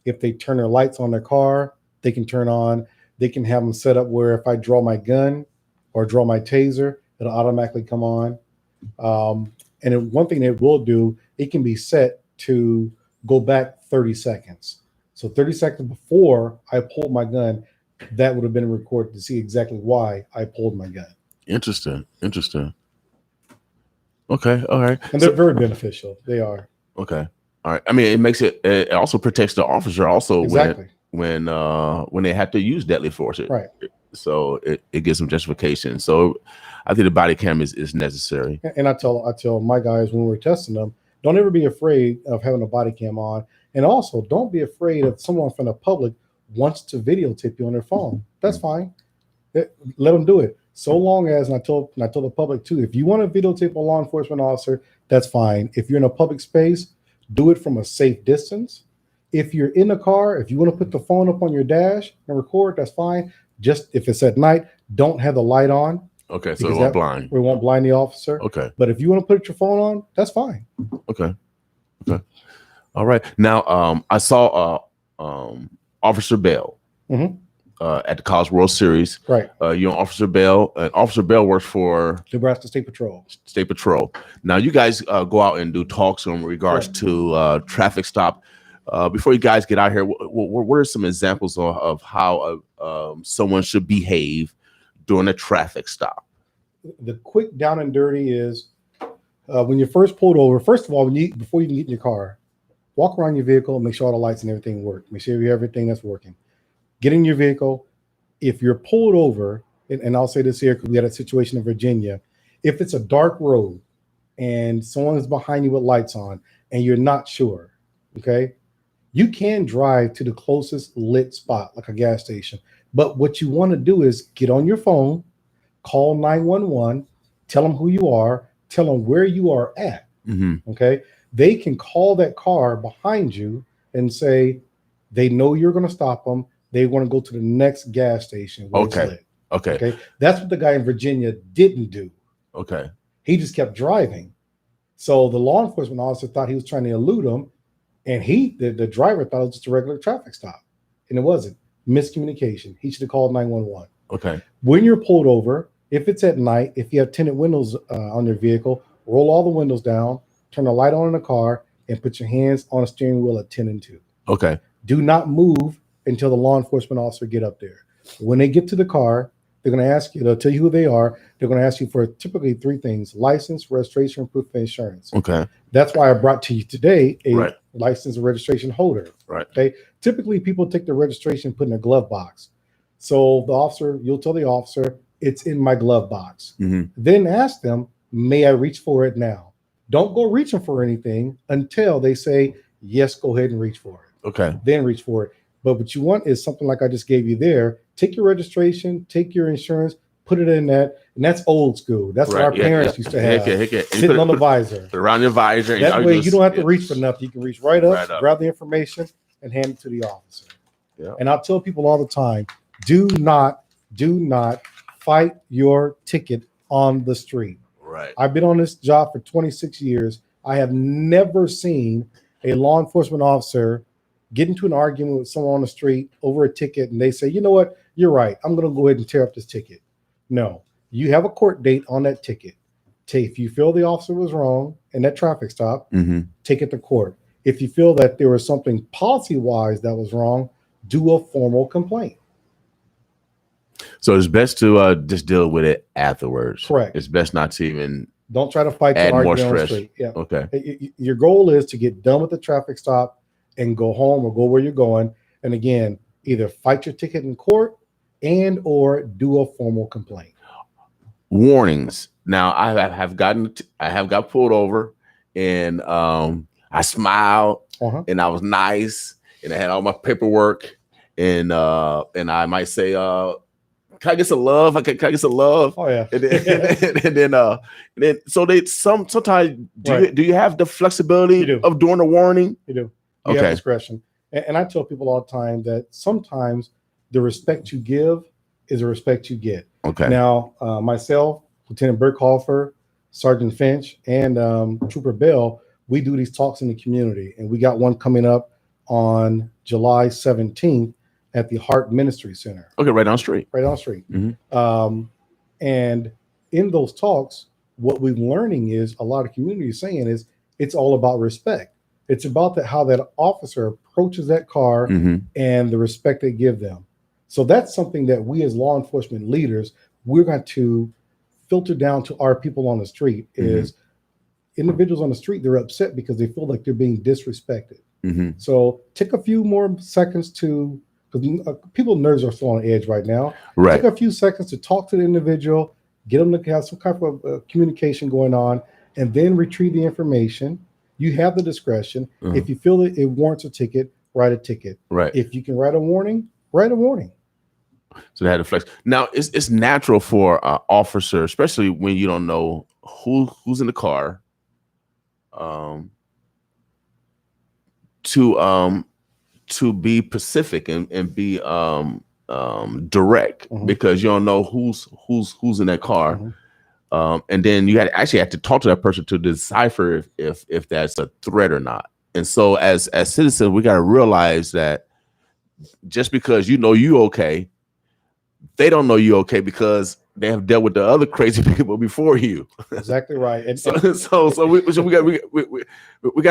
If they turn their lights on their car, they can turn on. They can have them set up where if I draw my gun or draw my taser, it'll automatically come on. And then one thing it will do, it can be set to go back 30 seconds. So 30 seconds before I pulled my gun, that would have been recorded to see exactly why I pulled my gun. Interesting. Okay. All right. And they're very beneficial. They are. Okay. All right. I mean, it also protects the officer also exactly. when they have to use deadly force. Right. So it gives them justification. So I think the body cam is necessary. And I tell my guys when we're testing them, don't ever be afraid of having a body cam on. And also don't be afraid if someone from the public wants to videotape you on their phone. That's fine. Let them do it. So long as, and I told the public too, if you want to videotape a law enforcement officer, that's fine. If you're in a public space, do it from a safe distance. If you're in a car, if you want to put the phone up on your dash and record, that's fine. Just if it's at night, don't have the light on. Okay, so it won't blind. We won't blind the officer. Okay. But if you want to put your phone on, that's fine. Okay. All right. Now, I saw Officer Bell at the College World Series. Right. You're on Officer Bell. Officer Bell works for Nebraska State Patrol. State Patrol. Now, you guys go out and do talks in regards to traffic stop. Before you guys get out here, what are some examples of how someone should behave during a traffic stop? The quick down and dirty is when you're first pulled over. First of all, before you can get in your car, walk around your vehicle, make sure all the lights and everything work. Make sure you have everything that's working. Get in your vehicle. If you're pulled over, and I'll say this here because we had a situation in Virginia, if it's a dark road and someone is behind you with lights on and you're not sure, okay, you can drive to the closest lit spot, like a gas station. But what you want to do is get on your phone, call 911, tell them who you are, tell them where you are at. Okay. They can call that car behind you and say they know you're going to stop them. They want to go to the next gas station. Okay. That's what the guy in Virginia didn't do. Okay. He just kept driving. So the law enforcement officer thought he was trying to elude him, and the driver thought it was just a regular traffic stop, and it wasn't. Miscommunication. He should have called 911. Okay. When you're pulled over, if it's at night, if you have tinted windows on your vehicle, roll all the windows down, turn the light on in the car, and put your hands on the steering wheel at 10 and 2. Okay. Do not move until the law enforcement officer get up there. When they get to the car, they're going to ask you, they'll tell you who they are. They're going to ask you for typically 3 things: license, registration, and proof of insurance. Okay. That's why I brought to you today a Right. license and registration holder. Right. Okay. Typically, people take their registration, put in their glove box. So the officer, you'll tell the officer, it's in my glove box. Then ask them, may I reach for it now? Don't go reaching for anything until they say, yes, go ahead and reach for it. Okay. Then reach for it. But what you want is something like I just gave you there. Take your registration, take your insurance, put it in that. And that's old school. That's what our parents used to have. Sitting on the visor. Put it around your visor. That way you don't have to reach for nothing. You can reach right up, grab the information, and hand it to the officer. Yeah. And I'll tell people all the time, do not fight your ticket on the street. Right. I've been on this job for 26 years. I have never seen a law enforcement officer get into an argument with someone on the street over a ticket and they say, you know what, you're right, I'm going to go ahead and tear up this ticket. No, you have a court date on that ticket. If you feel the officer was wrong in that traffic stop, take it to court. If you feel that there was something policy-wise that was wrong, do a formal complaint. So it's best to just deal with it afterwards. Correct. It's best not to even don't try to fight the add more argument on the stress. street. Yeah. Okay. Your goal is to get done with the traffic stop and go home or go where you're going. And again, either fight your ticket in court and or do a formal complaint. Warnings. Now I have got pulled over and I smiled and I was nice and I had all my paperwork and I might say, can I get some love? Can I get some love? Oh yeah. And then so they sometimes do you have the flexibility of doing a warning? You do. You have discretion. And I tell people all the time that sometimes the respect you give is the respect you get. Okay. Now, myself, Lieutenant Burkhofer, Sergeant Finch, and Trooper Bell, we do these talks in the community. And we got one coming up on July 17th at the Heart Ministry Center. Okay, right down the street. Right down the street. And in those talks, what we're learning is a lot of communities saying is it's all about respect. It's about how that officer approaches that car and the respect they give them. So that's something that we as law enforcement leaders, we're going to filter down to our people on the street is individuals on the street, they're upset because they feel like they're being disrespected. So take a few more seconds to, because people's nerves are still on edge right now. Right. Take a few seconds to talk to the individual, get them to have some kind of communication going on, and then retrieve the information. You have the discretion. If you feel that it warrants a ticket, write a ticket. Right. If you can write a warning, write a warning. So they had to flex. Now it's natural for an officer, especially when you don't know who's in the car, to be specific and be direct because you don't know who's in that car. And then you actually have to talk to that person to decipher if that's a threat or not. And so as citizens, we got to realize that just because you okay, they don't know you okay because they have dealt with the other crazy people before you. Exactly right. And so we got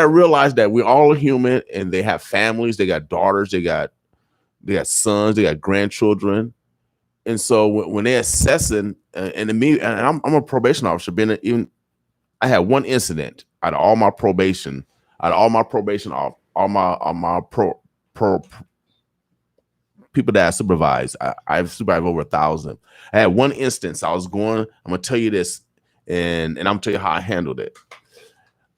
to realize that we're all human and they have families, they got daughters, they got sons, they got grandchildren. And so when they're assessing, and I'm a probation officer, I had one incident out of all my probation, all my people that I supervise. I've supervised over 1,000. I had one instance. I'm gonna tell you this, and I'm gonna tell you how I handled it.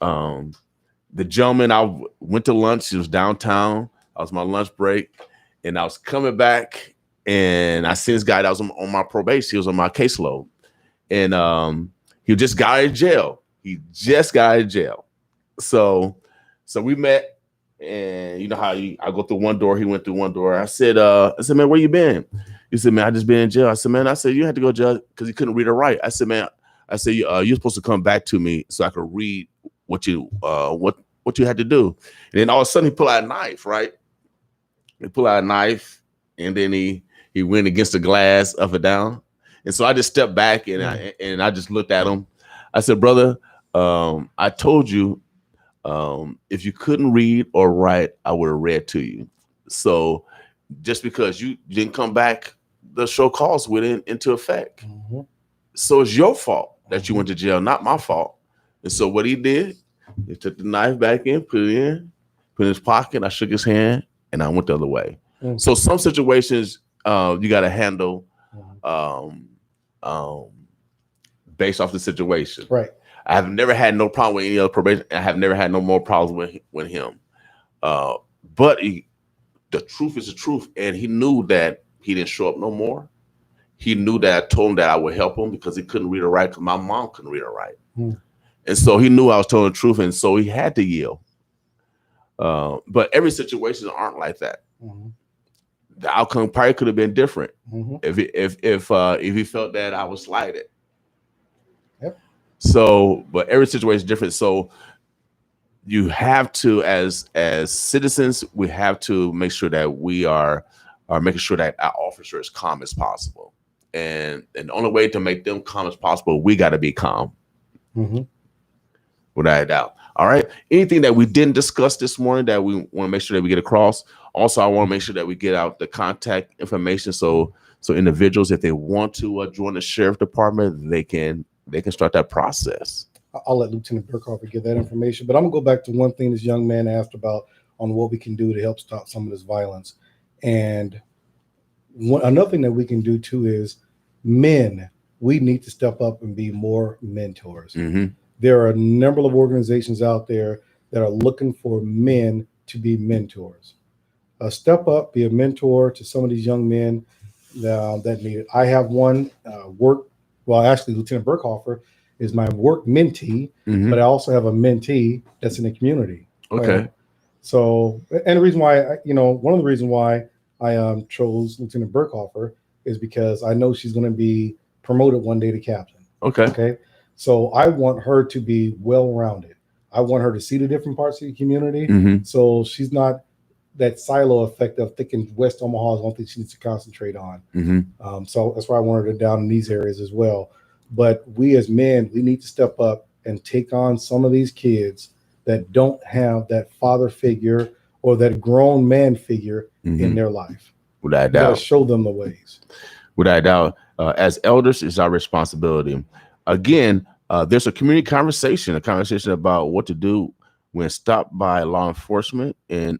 The gentleman, I went to lunch. He was downtown. I was my lunch break, and I was coming back. And I seen this guy that was on my probation. He was on my caseload. And he just got out of jail. So we met. And you know how I go through one door, he went through one door. I said, man, where you been? He said, man, I just been in jail. I said, man, you had to go to jail because he couldn't read or write. I said, man, you're supposed to come back to me so I could read what you had to do. And then all of a sudden he pulled out a knife, right? He pulled out a knife, and then he went against the glass up and down. And so I just stepped back and I just looked at him. I said, brother, I told you if you couldn't read or write, I would have read to you. So just because you didn't come back, the show cause went into effect. Mm-hmm. So it's your fault that you went to jail, not my fault. And so what he did, he took the knife back in, put in his pocket. I shook his hand, and I went the other way. Mm-hmm. So some situations you got to handle based off the situation. Right. I have never had no problem with any other probation. I have never had no more problems with him. But the truth is the truth, and he knew that he didn't show up no more. He knew that I told him that I would help him because he couldn't read or write, because my mom couldn't read or write. And so he knew I was telling the truth, and so he had to yield. But every situation aren't like that. The outcome probably could have been different if he felt that I was slighted. Yep. So, but every situation is different. So you have to, as citizens, we have to make sure that we are making sure that our officer is calm as possible. And the only way to make them calm as possible, we got to be calm. Without a doubt. All right. Anything that we didn't discuss this morning that we want to make sure that we get across. Also, I want to make sure that we get out the contact information so individuals, if they want to join the sheriff department, they can start that process. I'll let Lieutenant Burkhoff get that information, but I'm gonna go back to one thing this young man asked about on what we can do to help stop some of this violence. And another thing that we can do too is men. We need to step up and be more mentors. There are a number of organizations out there that are looking for men to be mentors. Step up, be a mentor to some of these young men that need it. I have one actually, Lieutenant Burkhoffer is my work mentee, but I also have a mentee that's in the community. Okay. So, and the reason why, one of the reasons why I chose Lieutenant Burkhoffer is because I know she's going to be promoted one day to captain. Okay. So I want her to be well-rounded. I want her to see the different parts of the community. So she's not that silo effect of thinking West Omaha is one thing she needs to concentrate on. So that's why I wanted her down in these areas as well. But we as men, we need to step up and take on some of these kids that don't have that father figure or that grown man figure in their life. Without a doubt. Show them the ways. Without a doubt. As elders, it's our responsibility. Again, there's a community conversation, about what to do when stopped by law enforcement and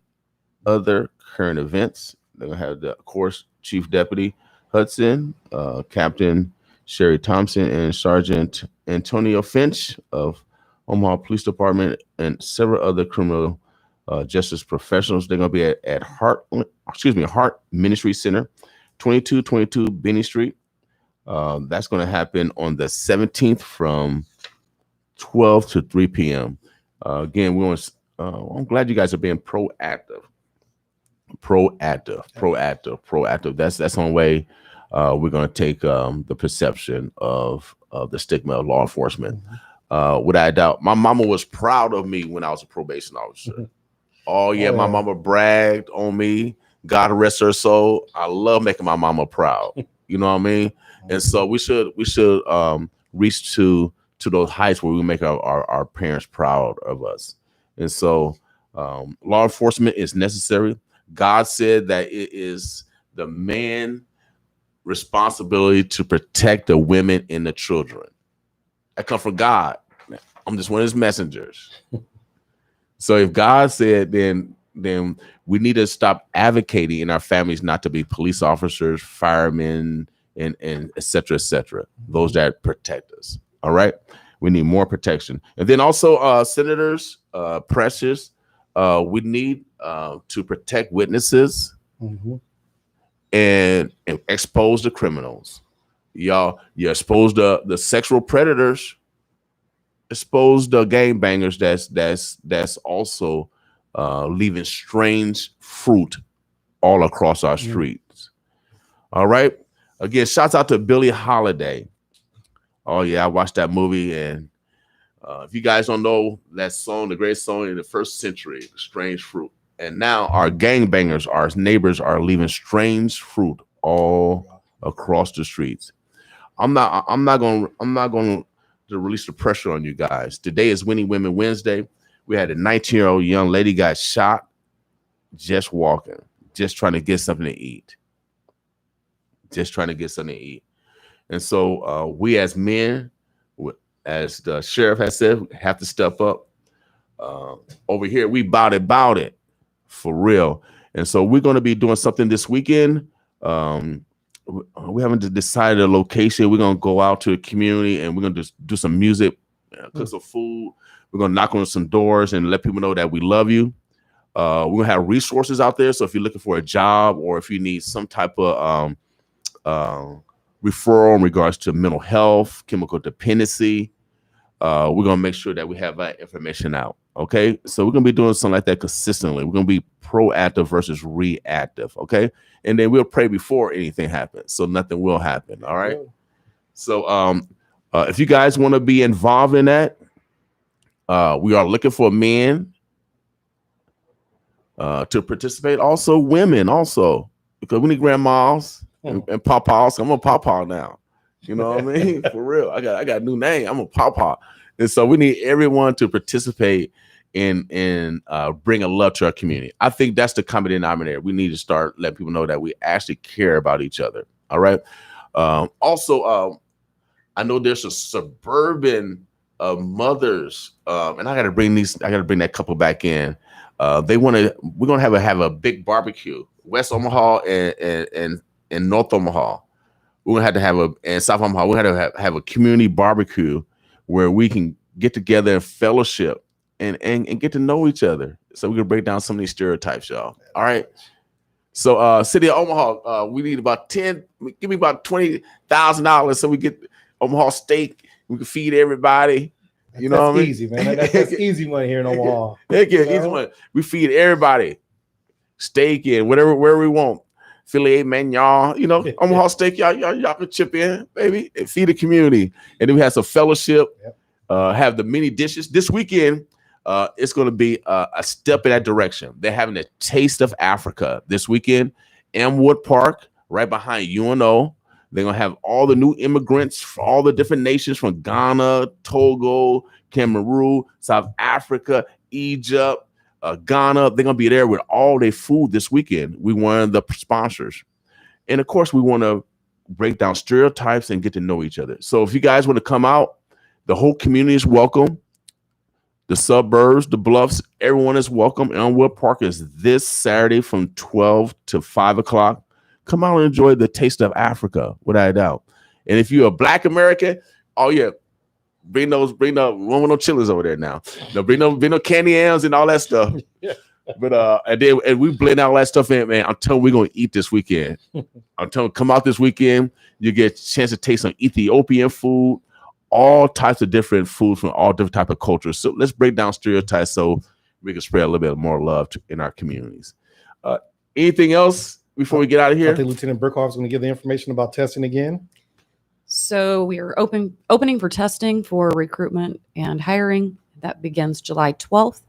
other current events. They're going to have, of course, Chief Deputy Hudson, Captain Sherry Thompson, and Sergeant Antonio Finch of Omaha Police Department, and several other criminal justice professionals. They're going to be at Heart Ministry Center, 2222 Benny Street. That's going to happen on the 17th from 12 to 3 p.m. Again, I'm glad you guys are being proactive. That's the only way we're going to take the perception of the stigma of law enforcement. Without a doubt, my mama was proud of me when I was a probation officer. My mama bragged on me. God rest her soul. I love making my mama proud. You know what I mean? And so we should reach to those heights where we make our parents proud of us. And so law enforcement is necessary. God said that it is the man's responsibility to protect the women and the children. I come from God. I'm just one of his messengers. So if God said, then we need to stop advocating in our families not to be police officers, firemen, and et cetera, those that protect us. All right. We need more protection. And then also senators, precious, we need to protect witnesses and expose the criminals. You expose the sexual predators, expose the gangbangers that's also leaving strange fruit all across our streets. All right. Again, shouts out to Billie Holiday. Oh yeah, I watched that movie, and If you guys don't know that song, the greatest song in the first century, Strange Fruit. And now our gangbangers, our neighbors are leaving strange fruit all across the streets. I'm not going to release the pressure on you guys. Today is Winning Women Wednesday. We had a 19-year-old young lady got shot just walking, just trying to get something to eat. And so we as men, as the sheriff has said, have to step up. Over here, we bout it for real. And so we're going to be doing something this weekend. We haven't decided a location. We're going to go out to the community and we're going to just do some music, cook some food. We're going to knock on some doors and let people know that we love you. We're going to have resources out there. So if you're looking for a job or if you need some type of referral in regards to mental health, chemical dependency, we're going to make sure that we have that information out. Okay. So we're going to be doing something like that consistently. We're going to be proactive versus reactive. Okay. And then we'll pray before anything happens. So nothing will happen. All right. So if you guys want to be involved in that, we are looking for men to participate. Also women also, because we need grandmas and papas. I'm a papa now. You know what I mean? For real. I got a new name. I'm a papa. And so we need everyone to participate in bringing love to our community. I think that's the common denominator. We need to start letting people know that we actually care about each other. All right. Also, I know there's a suburban mothers, and I got to bring that couple back in. We're going to have a big barbecue, West Omaha and North Omaha. We're going to have and South Omaha, we're going to have a community barbecue where we can get together and fellowship and get to know each other. So we can break down some of these stereotypes, y'all. All right. So City of Omaha, we need about give me about $20,000 so we get Omaha steak. We can feed everybody. You know what I mean? Easy, man. That's easy money here in Omaha. Heck yeah, easy money. We feed everybody. Steak and wherever we want. Filet mignon, Omaha steak, y'all can chip in, baby, and feed the community. And then we have some fellowship, have the mini dishes. This weekend, it's going to be a step in that direction. They're having a Taste of Africa this weekend, Elmwood Park, right behind UNO. They're going to have all the new immigrants from all the different nations from Ghana, Togo, Cameroon, South Africa, Egypt, Ghana. They're going to be there with all their food this weekend. We one of the sponsors. And of course, we want to break down stereotypes and get to know each other. So if you guys want to come out, the whole community is welcome. The suburbs, the bluffs, everyone is welcome. Elmwood Park is this Saturday from 12 to 5 o'clock. Come out and enjoy the Taste of Africa, without a doubt. And if you're a Black American, oh yeah, bring no chilies over there now. No, bring no candy yams and all that stuff. But and we blend all that stuff in, man. I'm telling you, we're gonna eat this weekend. I'm telling you, come out this weekend. You get a chance to taste some Ethiopian food, all types of different foods from all different type of cultures. So let's break down stereotypes so we can spread a little bit more love in our communities. Anything else before we get out of here? I think Lieutenant Burkhoff is going to give the information about testing again. So we are opening for testing for recruitment and hiring. That begins July 12th,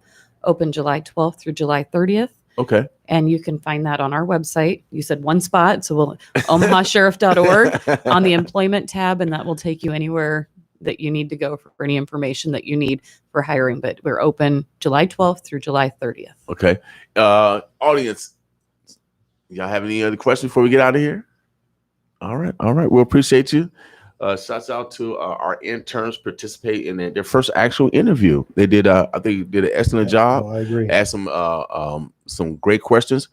open July 12th through July 30th. Okay. And you can find that on our website. You said one spot, so omahasheriff.org on the employment tab, and that will take you anywhere that you need to go for any information that you need for hiring. But we're open July 12th through July 30th. Okay. Audience, y'all have any other questions before we get out of here? All right. We'll appreciate you. Shouts out to our interns participate in their first actual interview. They did, I think, did an excellent job. I agree. Asked some great questions.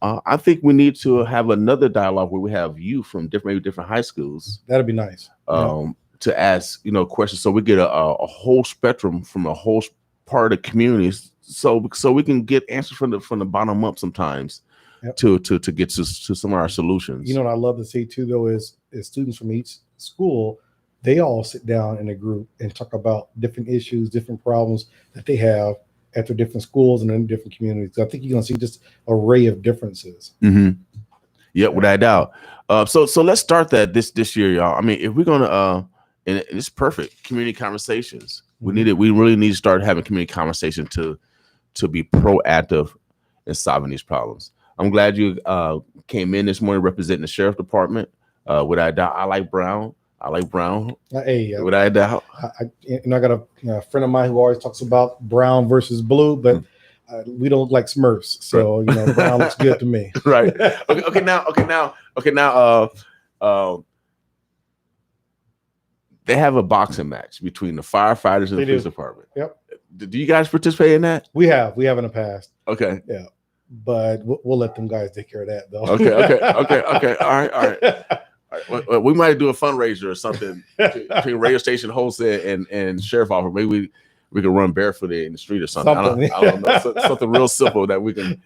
I think we need to have another dialogue where we have you from different high schools. That'd be nice. To ask questions, so we get a whole spectrum from a whole part of the communities, so we can get answers from the bottom up sometimes. To get to some of our solutions. What I love to see too, though, is students from each school, they all sit down in a group and talk about different issues, different problems that they have at their different schools and in different communities. I think you're going to see just an array of differences. Mm-hmm. Yeah, without doubt. So let's start that this year, y'all. I mean, if we're gonna, and it's perfect, community conversations. We really need to start having community conversation to be proactive in solving these problems. I'm glad you came in this morning representing the sheriff department. Without a doubt, I like Brown. Hey, without a doubt. I got a friend of mine who always talks about brown versus blue, but we don't like Smurfs, so brown looks good to me. Right. Okay. Now. They have a boxing match between the firefighters and the police department. Yep. Do you guys participate in that? We have in the past. Okay. Yeah, but we'll let them guys take care of that, though. Okay. All right. Well, we might do a fundraiser or something between radio station wholesale and sheriff office.Maybe we can run barefooted in the street or something. I don't know. Something real simple that we can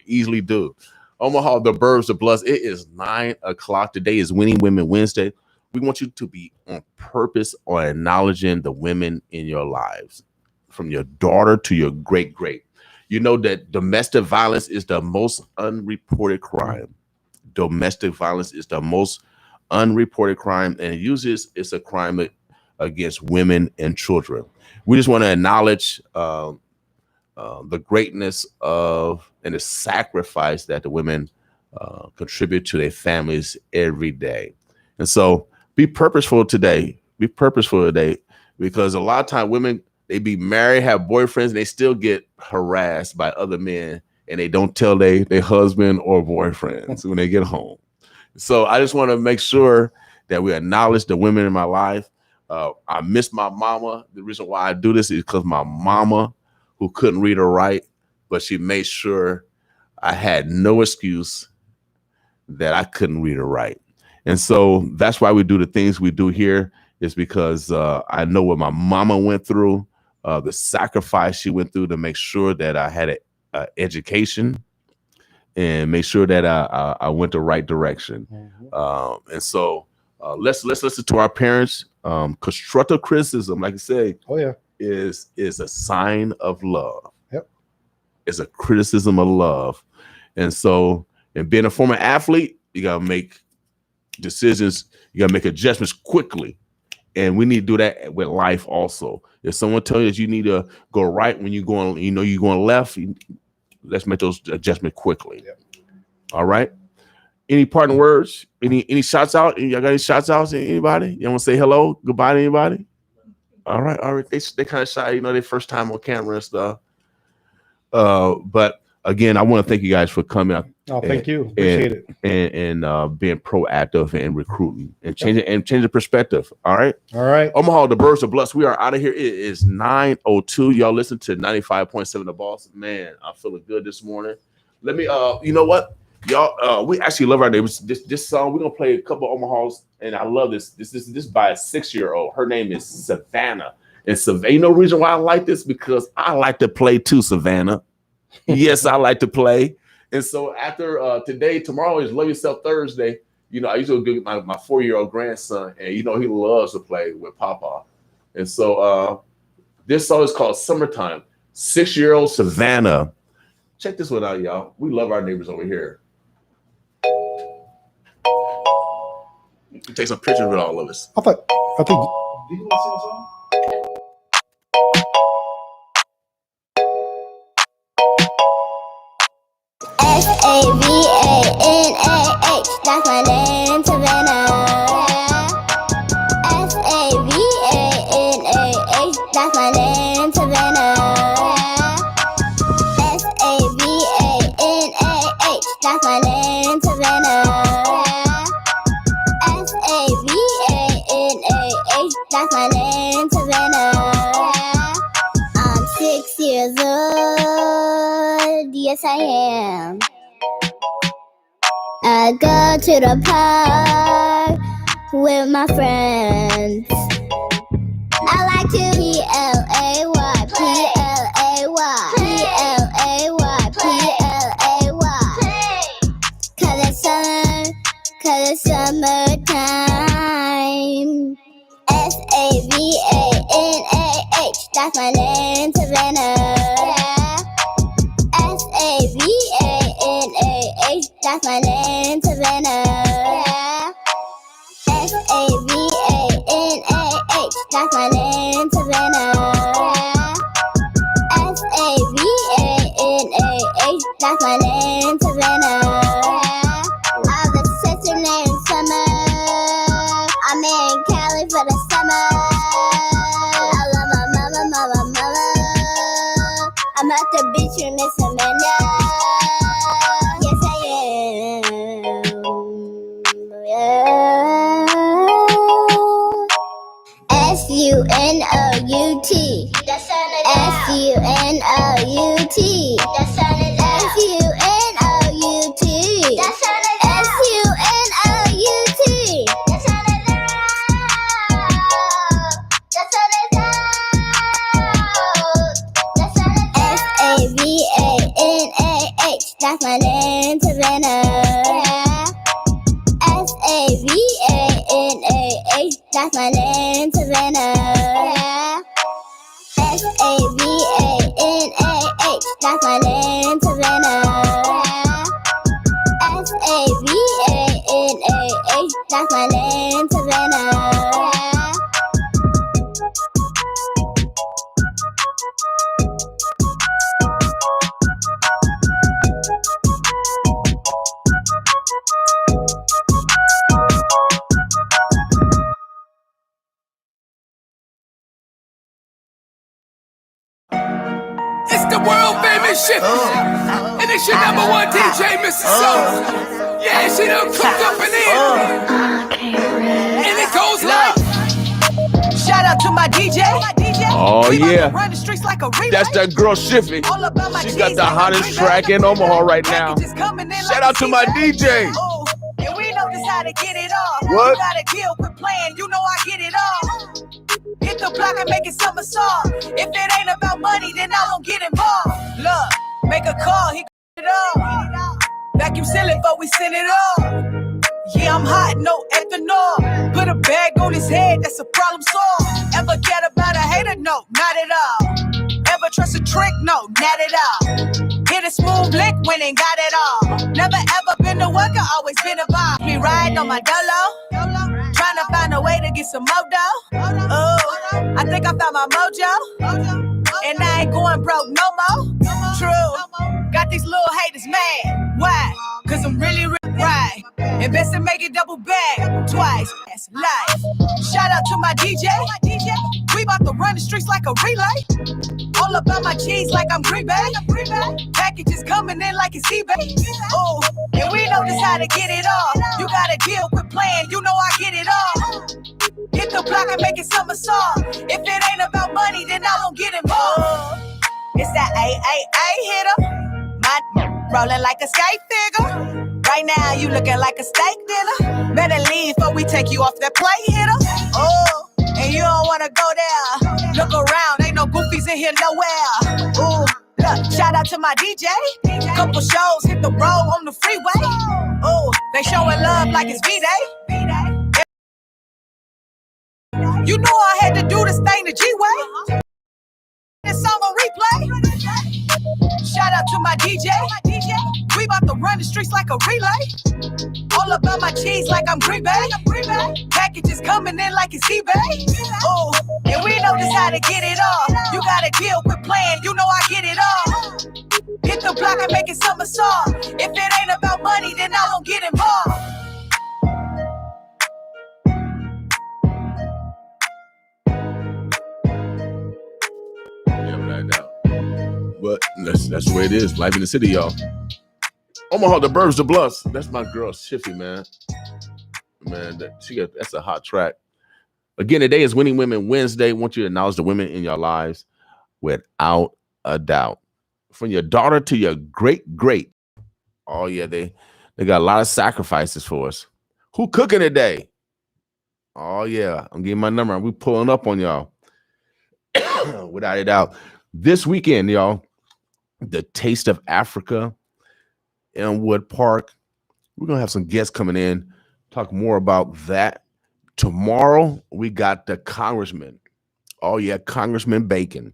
easily do. Omaha, the Burbs, the Bloods. It is 9:00. Today is Winning Women Wednesday. We want you to be on purpose on acknowledging the women in your lives, from your daughter to your great. You know that domestic violence is the most unreported crime. Domestic violence is the most unreported crime, and usually it's a crime against women and children. We just want to acknowledge the greatness of and the sacrifice that the women contribute to their families every day. And so be purposeful today. Because a lot of times women, they be married, have boyfriends, and they still get harassed by other men, and they don't tell their husband or boyfriends when they get home. So I just want to make sure that we acknowledge the women in my life. I miss my mama. The reason why I do this is because my mama, who couldn't read or write, but she made sure I had no excuse that I couldn't read or write. And so that's why we do the things we do here, is because I know what my mama went through, the sacrifice she went through to make sure that I had an education and make sure that I went the right direction. Mm-hmm. And so let's listen to our parents. Constructive criticism, like I say, is a sign of love. Yep. It's a criticism of love. And so, and being a former athlete, you got to make decisions, you got to make adjustments quickly. And we need to do that with life also. If someone tells you that you need to go right when you're going, you're going left, let's make those adjustments quickly. Yep. All right. Any parting words? Any shots out? Y'all got any shots out to anybody? You want to say hello, goodbye to anybody? All right. They kind of shy, their first time on camera and stuff. But again, I want to thank you guys for coming out. Oh, thank you. Appreciate it. And being proactive and recruiting and changing perspective. All right. Omaha, the Birds of Bloods. We are out of here. It is 9:02. Y'all listen to 95.7 The Boss. Man, I'm feeling good this morning. Let me, you know what? Y'all, we actually love our neighbors. This song, we're gonna play a couple of Omahas, and I love this. This is by a 6-year-old. Her name is Savannah. And you know the reason why I like this? Because I like to play too, Savannah. Yes, I like to play. And so after tomorrow is Love Yourself Thursday. I usually do my 4-year-old grandson, and he loves to play with Papa. And so this song is called Summertime. 6-year-old Savannah. Check this one out, y'all. We love our neighbors over here. Take some pictures with all of us. I think. Did you want to sing a song? Savannah, that's my name, Savannah. Savannah, that's my name, Savannah. That's my name, Savannah. That's my name, Savannah. I'm 6 years old, yes I am. I go to the park with my friends. I like to P-L-A-Y, P-L-A-Y, P-L-A-Y, P-L-A-Y. Cause it's summertime. S-A-V-A-N-A-H, that's my name, Savannah. S-A-V-A-N-A-H, that's my name, Savannah. S-A-V-A-N-A-H, that's my name, Savannah. Savannah, that's my name, Savannah. I have a sister named Summer. I'm in Cali for the summer. I love my mama. I'm at the beach with Miss Amanda. Yes, I am. Yeah. SUNOUT. SUNOUT. That's my name, Savannah. SAVANAH, that's my name, Savannah. SAVANAH, that's my name, Savannah. SAVANAH, that's my name, Savannah. It's the world famous shit. And it's your number one DJ, Mr. Soul. Yeah, she done cooked up in here. And it goes like. Shout out to my DJ. Oh yeah, that's that girl Shiffy. She got the hottest track in Omaha right now. Shout out to my DJ. And we know just how to get it off. What? You gotta deal with playing, you know I get it all. Hit the block and make it summer song. If it ain't about money, then I won't get involved. Look, make a call, he get it all. Vacuum seal it, but we send it all. Yeah, I'm hot, no ethanol. Put a bag on his head, that's a problem solved. Ever get about a hater? No, not at all. Ever trust a trick? No, not at all. Hit a smooth lick when ain't got it all. Never ever been a worker, always been a boss. Me riding on my dolo, trying to find a way to get some more dough. Oh, I think I found my mojo, and I ain't going broke no more. True, got these little haters mad. Why? Cause I'm really right. Invest and make it double back twice. That's life. Shout out to my DJ. We about to run the streets like a relay. All about my cheese like I'm Green Bay. Packages coming in like it's eBay. Oh, and we know just how to get it all. You gotta deal with playing, you know I get it all. Hit the block and make it summer song. If it ain't about money, then I won't get involved. It's that AAA hitter. My rolling like a skate figure. Right now you looking like a steak dinner. Better leave before we take you off that plate hitter. Oh, and you don't wanna go there. Look around, ain't no goofies in here nowhere. Ooh, look, shout out to my DJ. Couple shows hit the road on the freeway. Ooh, they showing love like it's V-Day. You know I had to do this thing the G-way. This song on replay. Shout out to my DJ. We about to run the streets like a relay. All about my cheese like I'm Green Bay. Packages coming in like it's eBay. Oh, and we know just how to get it all. You gotta deal with playing, you know I get it all. Hit the block and make it summer song. If it ain't about money, then I won't get involved. But that's the way it is. Life in the city, y'all. Omaha, the Burbs, the Bluffs. That's my girl, Shiffy, man. Man, that's a hot track. Again, today is Winning Women Wednesday. I want you to acknowledge the women in your lives without a doubt. From your daughter to your great. Oh, yeah, they got a lot of sacrifices for us. Who cooking today? Oh, yeah, I'm getting my number. We pulling up on y'all. Without a doubt. This weekend, y'all, the Taste of Africa in Wood Park. We're going to have some guests coming in, talk more about that. Tomorrow, we got the Congressman. Oh, yeah, Congressman Bacon.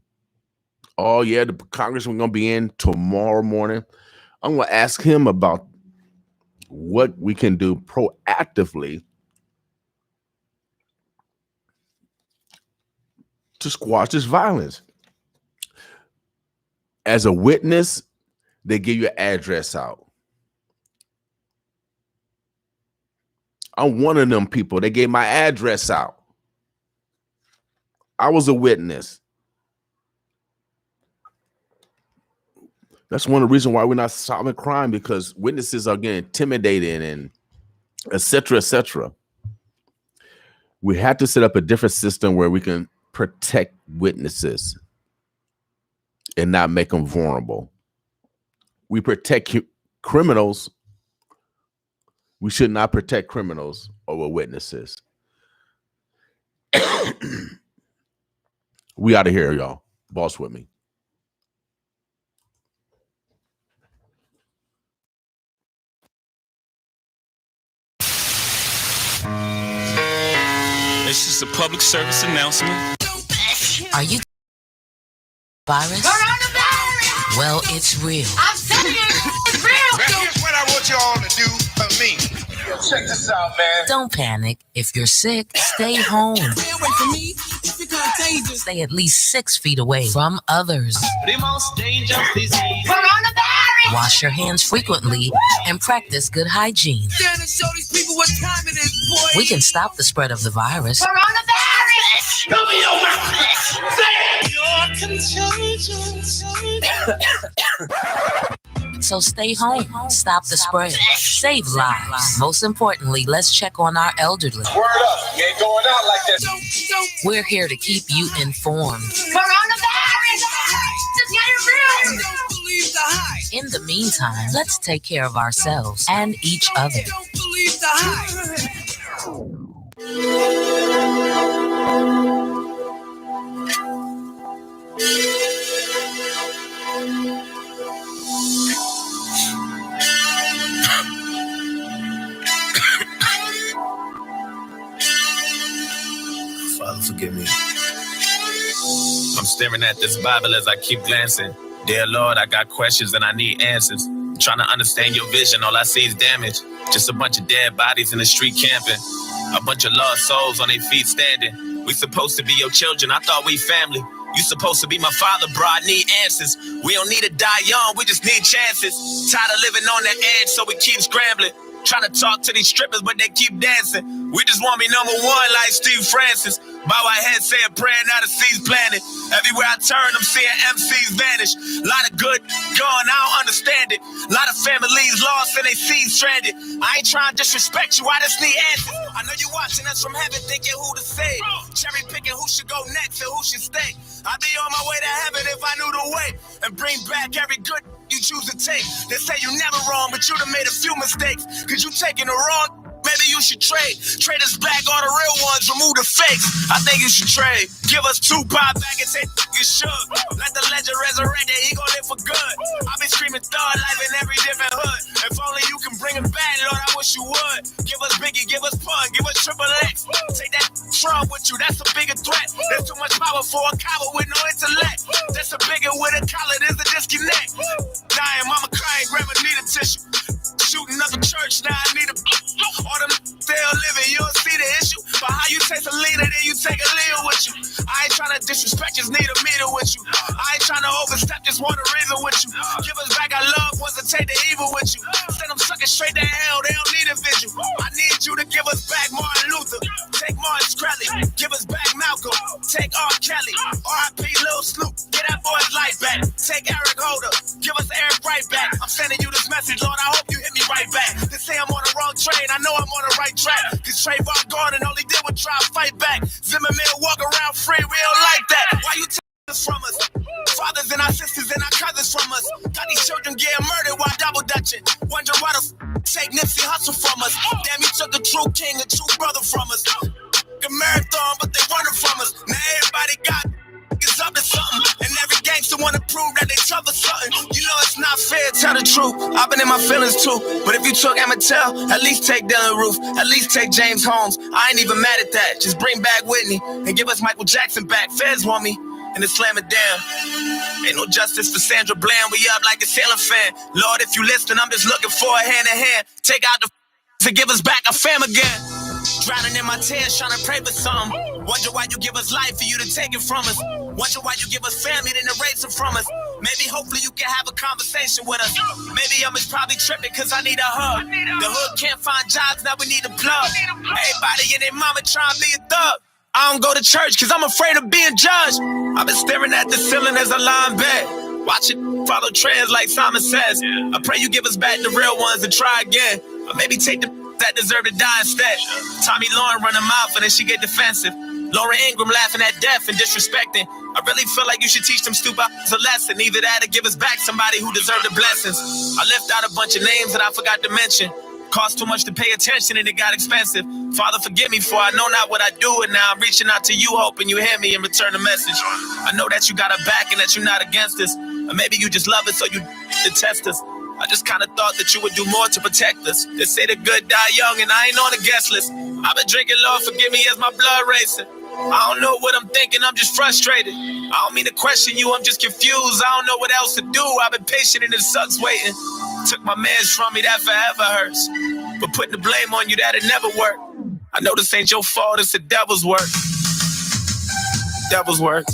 Oh, yeah, the Congressman going to be in tomorrow morning. I'm going to ask him about what we can do proactively to squash this violence. As a witness, they give you an address out. I'm one of them people. They gave my address out. I was a witness. That's one of the reasons why we're not solving crime, because witnesses are getting intimidated and et cetera, et cetera. We have to set up a different system where we can protect witnesses and not make them vulnerable. We protect criminals. We should not protect criminals over witnesses. We out of here, y'all. Boss with me. It's just a public service announcement. Are you virus? Well, it's real. I'm telling you, it's real. Here's what I want you all to do for me. Check this out, man. Don't panic. If you're sick, stay home. Stay at least 6 feet away from others. The most dangerous disease. Coronavirus. Wash your hands frequently and practice good hygiene. Show these people what time it is, boy. We can stop the spread of the virus. Coronavirus. Show me your mouth. Say it. So stay home, stop the spread, save lives. Most importantly, let's check on our elderly. Word up, you ain't going out like that. We're here to keep you informed. Coronavirus. Just get it real. Don't believe the hype. In the meantime, let's take care of ourselves and each other. Don't believe the hype. Father, forgive me. I'm staring at this Bible as I keep glancing. Dear Lord, I got questions and I need answers. I'm trying to understand your vision, all I see is damage. Just a bunch of dead bodies in the street camping. A bunch of lost souls on their feet standing. We supposed to be your children, I thought we family. You supposed to be my father, bro, I need answers. We don't need to die young, we just need chances. Tired of living on the edge, so we keep scrambling. Trying to talk to these strippers, but they keep dancing. We just want to be number one like Steve Francis. Bow our head saying praying out of seas planted. Everywhere I turn, I'm seeing MCs vanish. A lot of good going, I don't understand it. A lot of families lost and they seeds stranded. I ain't trying to disrespect you, I just need answers. I know you watching us from heaven thinking who to save. Cherry picking who should go next and who should stay. I'd be on my way to heaven if I knew the way. And bring back every good you choose to take. They say you never wrong, but you done made a few mistakes. Cause you taking the wrong, maybe you should trade. Trade us back all the real ones, remove the fakes. I think you should trade. Give us 2 pop back and say you should. Let the legend resurrect it, he gon' live for good. I've been screaming thug life in every different hood. If only you can bring him back, Lord, I wish you would. Give us Biggie, give us Pun, give us Triple X. Take that Trump with you, that's a bigger threat. There's too much power for a coward with no intellect. That's a bigger with a collar, there's a disconnect. Dying, mama crying, grandma need a tissue. Shooting up a church, now I need a. All them still living, you don't see the issue. But how you taste a leader, then you take a leader with you. I ain't trying to disrespect, just need a meter with you. I ain't trying to overstep, just want a reason with you. Give us back our love, ones to take the evil with you. Send them suckers straight to hell, they don't need a visual. I need you to give us back Martin Luther. Take Martin Shkreli, give us back Malcolm. Take R. Kelly, R.I.P. Lil Snoop. Get that boy's life back. Take Eric Holder, give us Eric right back. I'm sending you this message, Lord, I hope you hit me right back. They say I'm on the wrong train, I know I'm on the right track. Cause Trayvon Gordon only did was try to fight back. Zimmerman walk around free, we don't like that. Why you taking this from us? Fathers and our sisters and our cousins from us. Got these children getting murdered while double dutching. Wonder why the take Nipsey Hustle from us. Damn, you took a true king, a true brother from us. A marathon, but they running from us. Now everybody got is up to something. And every gangster wanna prove that they tough or something. You know it's not fair, tell the truth. I've been in my feelings too. But if you took Emmett Till, at least take Dylan Roof. At least take James Holmes. I ain't even mad at that. Just bring back Whitney and give us Michael Jackson back. Feds want me. And then slam it down. Ain't no justice for Sandra Bland. We up like a Sailor fan. Lord, if you listen, I'm just looking for a hand in hand. Take out the to give us back our fam again. Drowning in my tears, trying to pray for something. Wonder why you give us life for you to take it from us. Wonder why you give us family then erase it from us. Maybe hopefully you can have a conversation with us. Maybe I'm just probably tripping cause I need a hug. The hood can't find jobs, now we need a plug. Everybody and their mama trying to be a thug. I don't go to church cause I'm afraid of being judged. I've been staring at the ceiling as I lie in bed. Watch it follow trends like Simon says. I pray you give us back the real ones and try again. Or maybe take the that deserve to die instead. Tommy Lauren run her mouth and then she get defensive. Lauren Ingram laughing at death and disrespecting. I really feel like you should teach them stupid a lesson. Either that or give us back somebody who deserved the blessings. I left out a bunch of names that I forgot to mention. Cost too much to pay attention and it got expensive. Father, forgive me for I know not what I do, and now I'm reaching out to you hoping you hear me and return the message. I know that you got our back and that you're not against us. Or maybe you just love it so you detest us. I just kind of thought that you would do more to protect us. They say the good die young and I ain't on the guest list. I've been drinking, Lord, forgive me as my blood racing. I don't know what I'm thinking, I'm just frustrated. I don't mean to question you, I'm just confused. I don't know what else to do. I've been patient and it sucks waiting. Took my mans from me, that forever hurts. But putting the blame on you, that'll never work. I know this ain't your fault, it's the devil's work. Devil's work.